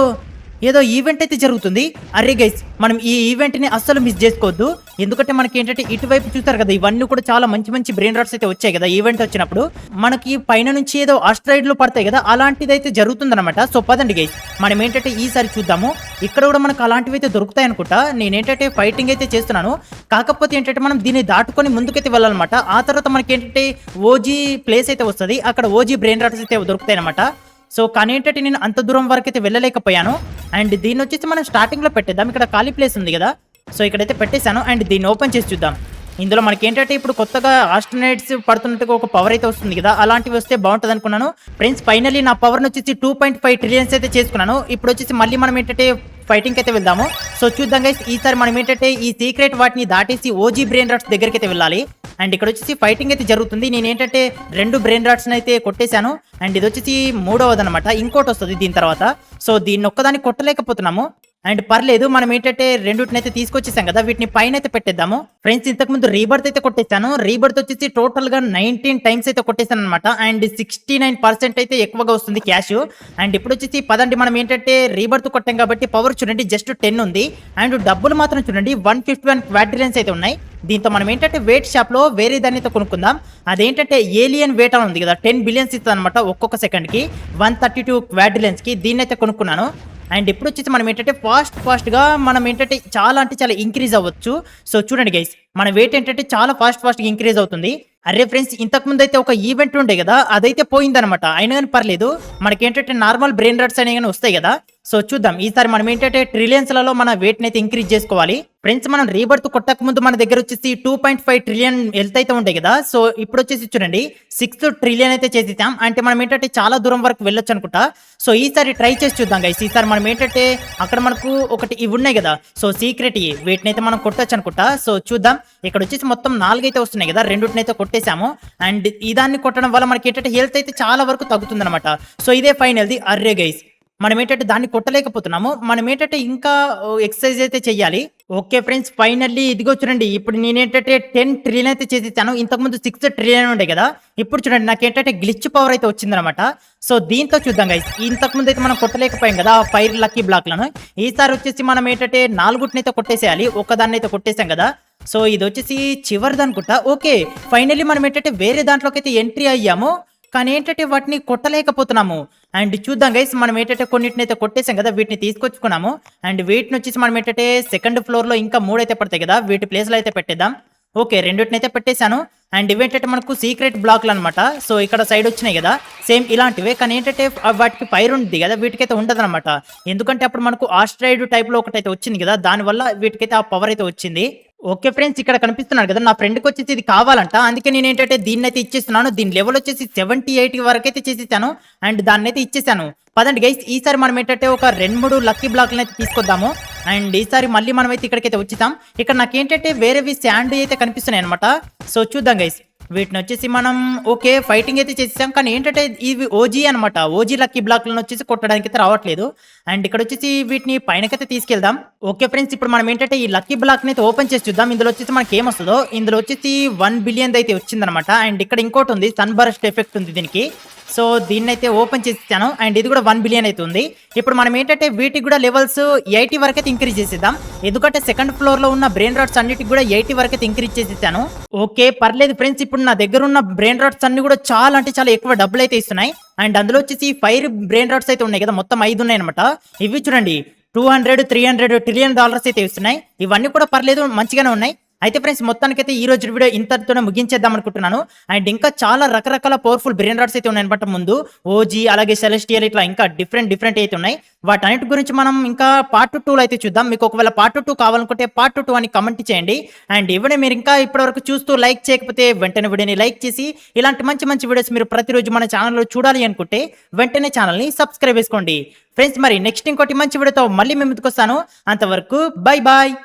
ఈవెంట్ అయితే జరుగుతుంది. అరే గైస్, మనం ఈ ఈవెంట్ ని అస్సలు మిస్ చేసుకోవద్దు. ఎందుకంటే మనకి ఏంటంటే ఇటువైపు చూస్తారు కదా, ఇవన్నీ కూడా చాలా మంచి బ్రెయిన్ రాట్స్ అయితే వచ్చాయి కదా. ఈవెంట్ వచ్చినప్పుడు మనకి పైన నుంచి ఏదో ఆస్ట్రాయిడ్లు పడతాయి కదా, అలాంటిది అయితే జరుగుతుందన్నమాట. సో పదండి గైస్, మనం ఏంటంటే ఈసారి చూద్దాము. ఇక్కడ కూడా మనకు అలాంటివి అయితే దొరుకుతాయి అనుకుంటా. నేనేంటంటే ఫైటింగ్ అయితే చేస్తున్నాను. కాకపోతే ఏంటంటే మనం దీన్ని దాటుకొని ముందుకైతే వెళ్ళాలన్నమాట. ఆ తర్వాత మనకి ఏంటంటే ఓజీ ప్లేస్ అయితే వస్తుంది. అక్కడ ఓజీ బ్రెయిన్ రాట్స్ అయితే దొరుకుతాయి అనమాట. సో కానీ ఏంటంటే నేను అంత దూరం వరకు అయితే వెళ్ళలేకపోయాను. అండ్ దీన్ని వచ్చేసి మనం స్టార్టింగ్ లో పెట్టేద్దాం. ఇక్కడ ఖాళీ ప్లేస్ ఉంది కదా, సో ఇక్కడైతే పెట్టేశాను. అండ్ దీన్ని ఓపెన్ చేసి చూద్దాం. ఇందులో మనకి ఏంటంటే ఇప్పుడు కొత్తగా ఆస్ట్రోనైట్స్ పడుతున్నట్టుగా ఒక పవర్ అయితే వస్తుంది కదా, అలాంటివి వస్తే బాగుంటుంది అనుకున్నాను. ఫ్రెండ్స్ ఫైనల్లీ నా పవర్ వచ్చేసి 2.5 ట్రిలియన్స్ అయితే చేసుకున్నాను. ఇప్పుడు వచ్చేసి మళ్ళీ మనం ఏంటంటే ఫైటింగ్ అయితే వెళ్దాము. సో చూద్దాం గైస్, ఈసారి మనం ఏంటంటే ఈ సీక్రెట్ వాటిని దాటేసి ఓజీ బ్రెయిన్ రాట్స్ దగ్గరికి అయితే వెళ్ళాలి. అండ్ ఇక్కడ వచ్చేసి ఫైటింగ్ అయితే జరుగుతుంది. నేను ఏంటంటే 2 బ్రెయిన్ రాట్స్ అయితే కొట్టేశాను. అండ్ ఇది వచ్చేసి 3వది అనమాట, ఇంకోటి వస్తుంది దీని తర్వాత. సో దీన్ని ఒక్కదాన్ని కొట్టలేకపోతున్నాము. అండ్ పర్లేదు, మనం ఏంటంటే రెండుటినైతే తీసుకొచ్చేసాం కదా, వీటిని పైన అయితే పెట్టేద్దాము. ఫ్రెండ్స్ ఇంతకు ముందు రీబర్త్ అయితే కొట్టేశాను. రీబర్త్ వచ్చేసి టోటల్ గా 19 టైమ్స్ అయితే కొట్టేశాను అనమాట. అండ్ 69% అయితే ఎక్కువగా వస్తుంది క్యాష్. అండ్ ఇప్పుడు వచ్చేసి పదండి, మనం ఏంటంటే రీబర్త్ కొట్టాం కాబట్టి పవర్ చూడండి జస్ట్ 10 ఉంది. అండ్ డబ్బులు మాత్రం చూడండి 151 క్వాడ్రిలియన్స్ అయితే ఉన్నాయి. దీంతో మనం ఏంటంటే వెయిట్ షాప్ లో వేరే దాన్ని అయితే కొనుక్కుందాం. అదేంటంటే ఏలియన్ వెయిట్ అని ఉంది కదా, 10 బిలియన్స్ ఇస్తుంది అనమాట ఒక్కొక్క సెకండ్ కి, 132 క్వాడ్రిలియన్స్ కి. దీన్ని అయితే కొనుక్కున్నాను. అండ్ ఇప్పుడు వచ్చేసి మనం ఏంటంటే ఫాస్ట్ గా మనం ఏంటంటే చాలా అంటే చాలా ఇంక్రీజ్ అవ్వచ్చు. సో చూడండి గైస్, మన వెయిట్ ఏంటంటే చాలా ఫాస్ట్ గా ఇంక్రీజ్ అవుతుంది. అరే ఫ్రెండ్స్, ఇంతకు ముందు అయితే ఒక ఈవెంట్ ఉండే కదా, అదైతే పోయిందనమాట. అయినా కానీ పర్లేదు, మనకి ఏంటంటే నార్మల్ బ్రెయిన్ రాట్స్ అనేవి కానీ వస్తాయి కదా. సో చూద్దాం, ఈసారి మనం ఏంటంటే ట్రిలియన్స్ లలో మన వెయిట్ అయితే ఇంక్రీజ్ చేసుకోవాలి. ఫ్రెండ్స్ మనం రీబర్త్ కొట్టక ముందు మన దగ్గర వచ్చేసి 2.5 ట్రిలియన్ హెల్త్ అయితే ఉంటాయి కదా. సో ఇప్పుడు వచ్చేసి చూడండి 6 ట్రిలియన్ అయితే చేసేసాం. అంటే మనం ఏంటంటే చాలా దూరం వరకు వెళ్ళొచ్చు అనుకుంటా. సో ఈసారి ట్రై చేసి చూద్దాం గైస్. ఈసారి మనం ఏంటంటే అక్కడ మనకు ఒకటి ఇవి ఉన్నాయి కదా, సో సీక్రెట్ వీటిని అయితే మనం కొట్టొచ్చు అనుకుంటా. సో చూద్దాం, ఇక్కడ వచ్చేసి మొత్తం 4 అయితే వస్తున్నాయి కదా, రెండుటినైతే కొట్టేశాము. అండ్ ఈ దాన్ని కొట్టడం వల్ల మనకి ఏంటంటే హెల్త్ అయితే చాలా వరకు తగ్గుతుంది అనమాట. సో ఇదే ఫైనల్ది. అర్రే గైస్, మనం ఏంటంటే దాన్ని కొట్టలేకపోతున్నాము. మనం ఏంటంటే ఇంకా ఎక్సర్సైజ్ అయితే చెయ్యాలి. ఓకే ఫ్రెండ్స్, ఫైనల్లీ ఇదిగో చూడండి, ఇప్పుడు నేనేంటంటే 10 ట్రిలియన్ అయితే చేసేసాను. ఇంతకుముందు 6 ట్రిలియన్ ఉండే కదా, ఇప్పుడు చూడండి నాకు ఏంటంటే గ్లిచ్ పవర్ అయితే వచ్చిందనమాట. సో దీంతో చూద్దాం గైస్, ఇంతకుముందు అయితే మనం కొట్టలేకపోయాం కదా ఫైర్ లక్కీ బ్లాక్లను. ఈసారి వచ్చేసి మనం ఏంటంటే 4 కొట్టేసేయాలి. ఒకదాన్ని అయితే కొట్టేసాం కదా. సో ఇది వచ్చేసి చివరిది అనుకుంటా. ఓకే, ఫైనల్లీ మనం ఏంటంటే వేరే దాంట్లోకి అయితే ఎంట్రీ అయ్యాము, కానీ ఏంటంటే వాటిని కొట్టలేకపోతున్నాము. అండ్ చూద్దాం గైస్, మనం ఏంటంటే కొన్నిటిని అయితే కొట్టేసాం కదా, వీటిని తీసుకొచ్చుకున్నాము. అండ్ వీటిని వచ్చేసి మనం ఏంటంటే సెకండ్ ఫ్లోర్ లో ఇంకా 3 అయితే పడతాయి కదా, వీటి ప్లేస్ లో అయితే పెట్టేద్దాం. ఓకే, రెండుటినైతే పెట్టేశాను. అండ్ ఇవేంటంటే మనకు సీక్రెట్ బ్లాక్లు అనమాట. సో ఇక్కడ సైడ్ వచ్చినాయి కదా, సేమ్ ఇలాంటివే, కానీ ఏంటంటే వాటికి ఫైర్ ఉంది కదా, వీటికైతే ఉండదు అనమాట. ఎందుకంటే అప్పుడు మనకు ఆస్ట్రాయిడ్ టైప్ లో ఒకటైతే వచ్చింది కదా, దానివల్ల వీటికైతే ఆ పవర్ అయితే వచ్చింది. ఓకే ఫ్రెండ్స్, ఇక్కడ కనిపిస్తున్నాడు కదా, నా ఫ్రెండ్కి వచ్చేసి ఇది కావాలంట. అందుకే నేను ఏంటంటే దీన్ని అయితే ఇచ్చేస్తున్నాను. దీని లెవెల్ వచ్చేసి 78 వరకు అయితే చేసేసాను. అండ్ దాన్ని అయితే ఇచ్చేసాను. పదండి గైస్, ఈసారి మనం ఏంటంటే ఒక 2-3 లక్కీ బ్లాక్లను అయితే తీసుకొద్దాము. అండ్ ఈసారి మళ్ళీ మనం అయితే ఇక్కడికైతే వచ్చేసాం. ఇక్కడ నాకేంటంటే వేరేవి శాండ్ అయితే కనిపిస్తున్నాయి అనమాట. సో చూద్దాం గైస్, వీటిని వచ్చేసి మనం ఓకే ఫైటింగ్ అయితే చేసేసాం, కానీ ఏంటంటే ఇవి ఓజీ అనమాట. ఓజీ లక్కీ బ్లాక్లను వచ్చేసి కొట్టడానికి అయితే రావట్లేదు. అండ్ ఇక్కడ వచ్చేసి వీటిని పైనకైతే తీసుకెళ్దాం. ఓకే ఫ్రెండ్స్, ఇప్పుడు మనం ఏంటంటే ఈ లక్కీ బ్లాక్ ని అయితే ఓపెన్ చేసి చూద్దాం. ఇందులో వచ్చేసి మనకి ఏమొస్తుందో. ఇందులో వచ్చేసి 1 బిలియన్ అయితే వచ్చిందనమాట. అండ్ ఇక్కడ ఇంకోటి ఉంది, సన్ బరస్ట్ ఎఫెక్ట్ ఉంది దీనికి. సో దీన్ని అయితే ఓపెన్ చేసేసాను. అండ్ ఇది కూడా 1 బిలియన్ అయితే ఉంది. ఇప్పుడు మనం ఏంటంటే వీటికి కూడా లెవెల్స్ 80 వరకు అయితే ఇంక్రీజ్ చేసేద్దాం. ఎందుకంటే సెకండ్ ఫ్లోర్ లో ఉన్న బ్రెయిన్ రాట్స్ అన్నిటికి కూడా 80 వరకు అయితే ఇంక్రీజ్ చేసేసాను. ఓకే పర్లేదు ఫ్రెండ్స్, ఇప్పుడు నా దగ్గర ఉన్న బ్రెయిన్ రాట్స్ అన్ని కూడా చాలా అంటే చాలా ఎక్కువ డబ్బులు అయితే ఇస్తున్నాయి. అండ్ అందులో వచ్చేసి 5 బ్రెయిన్ రాట్స్ అయితే ఉన్నాయి కదా, మొత్తం 5 ఉన్నాయి అనమాట. ఇవి చూడండి 200, 300 ట్రిలియన్ డాలర్స్ అయితే ఇస్తున్నాయి. ఇవన్నీ కూడా పర్లేదు, మంచిగానే ఉన్నాయి. అయితే ఫ్రెండ్స్, మొత్తానికైతే ఈ రోజు వీడియో ఇంతతోనే ముగించేద్దాం అనుకుంటున్నాను. అండ్ ఇంకా చాలా రకరకాల పవర్ఫుల్ బ్రెయిన్ రాట్స్ అయితే ఉన్నాయన్నమాట ముందు. ఓజీ అలాగే సెలెస్టియల్ ఇట్లా ఇంకా డిఫరెంట్ అయితే ఉన్నాయి. వాటన్నిటి గురించి మనం ఇంకా పార్ట్ 2 అయితే చూద్దాం. మీకు ఒకవేళ పార్ట్ 2 కావాలనుకుంటే పార్ట్ 2 అని కమెంట్ చేయండి. అండ్ ఇవన్నీ మీరు ఇంకా ఇప్పటివరకు చూస్తూ లైక్ చేయకపోతే వెంటనే వీడియోని లైక్ చేసి ఇలాంటి మంచి వీడియోస్ మీరు ప్రతిరోజు మన ఛానల్లో చూడాలి అనుకుంటే వెంటనే ఛానల్ని సబ్స్క్రైబ్ చేసుకోండి. ఫ్రెండ్స్, మరి నెక్స్ట్ ఇంకోటి మంచి వీడియోతో మళ్ళీ మేము ముందుకు వస్తాను. అంతవరకు బై బాయ్.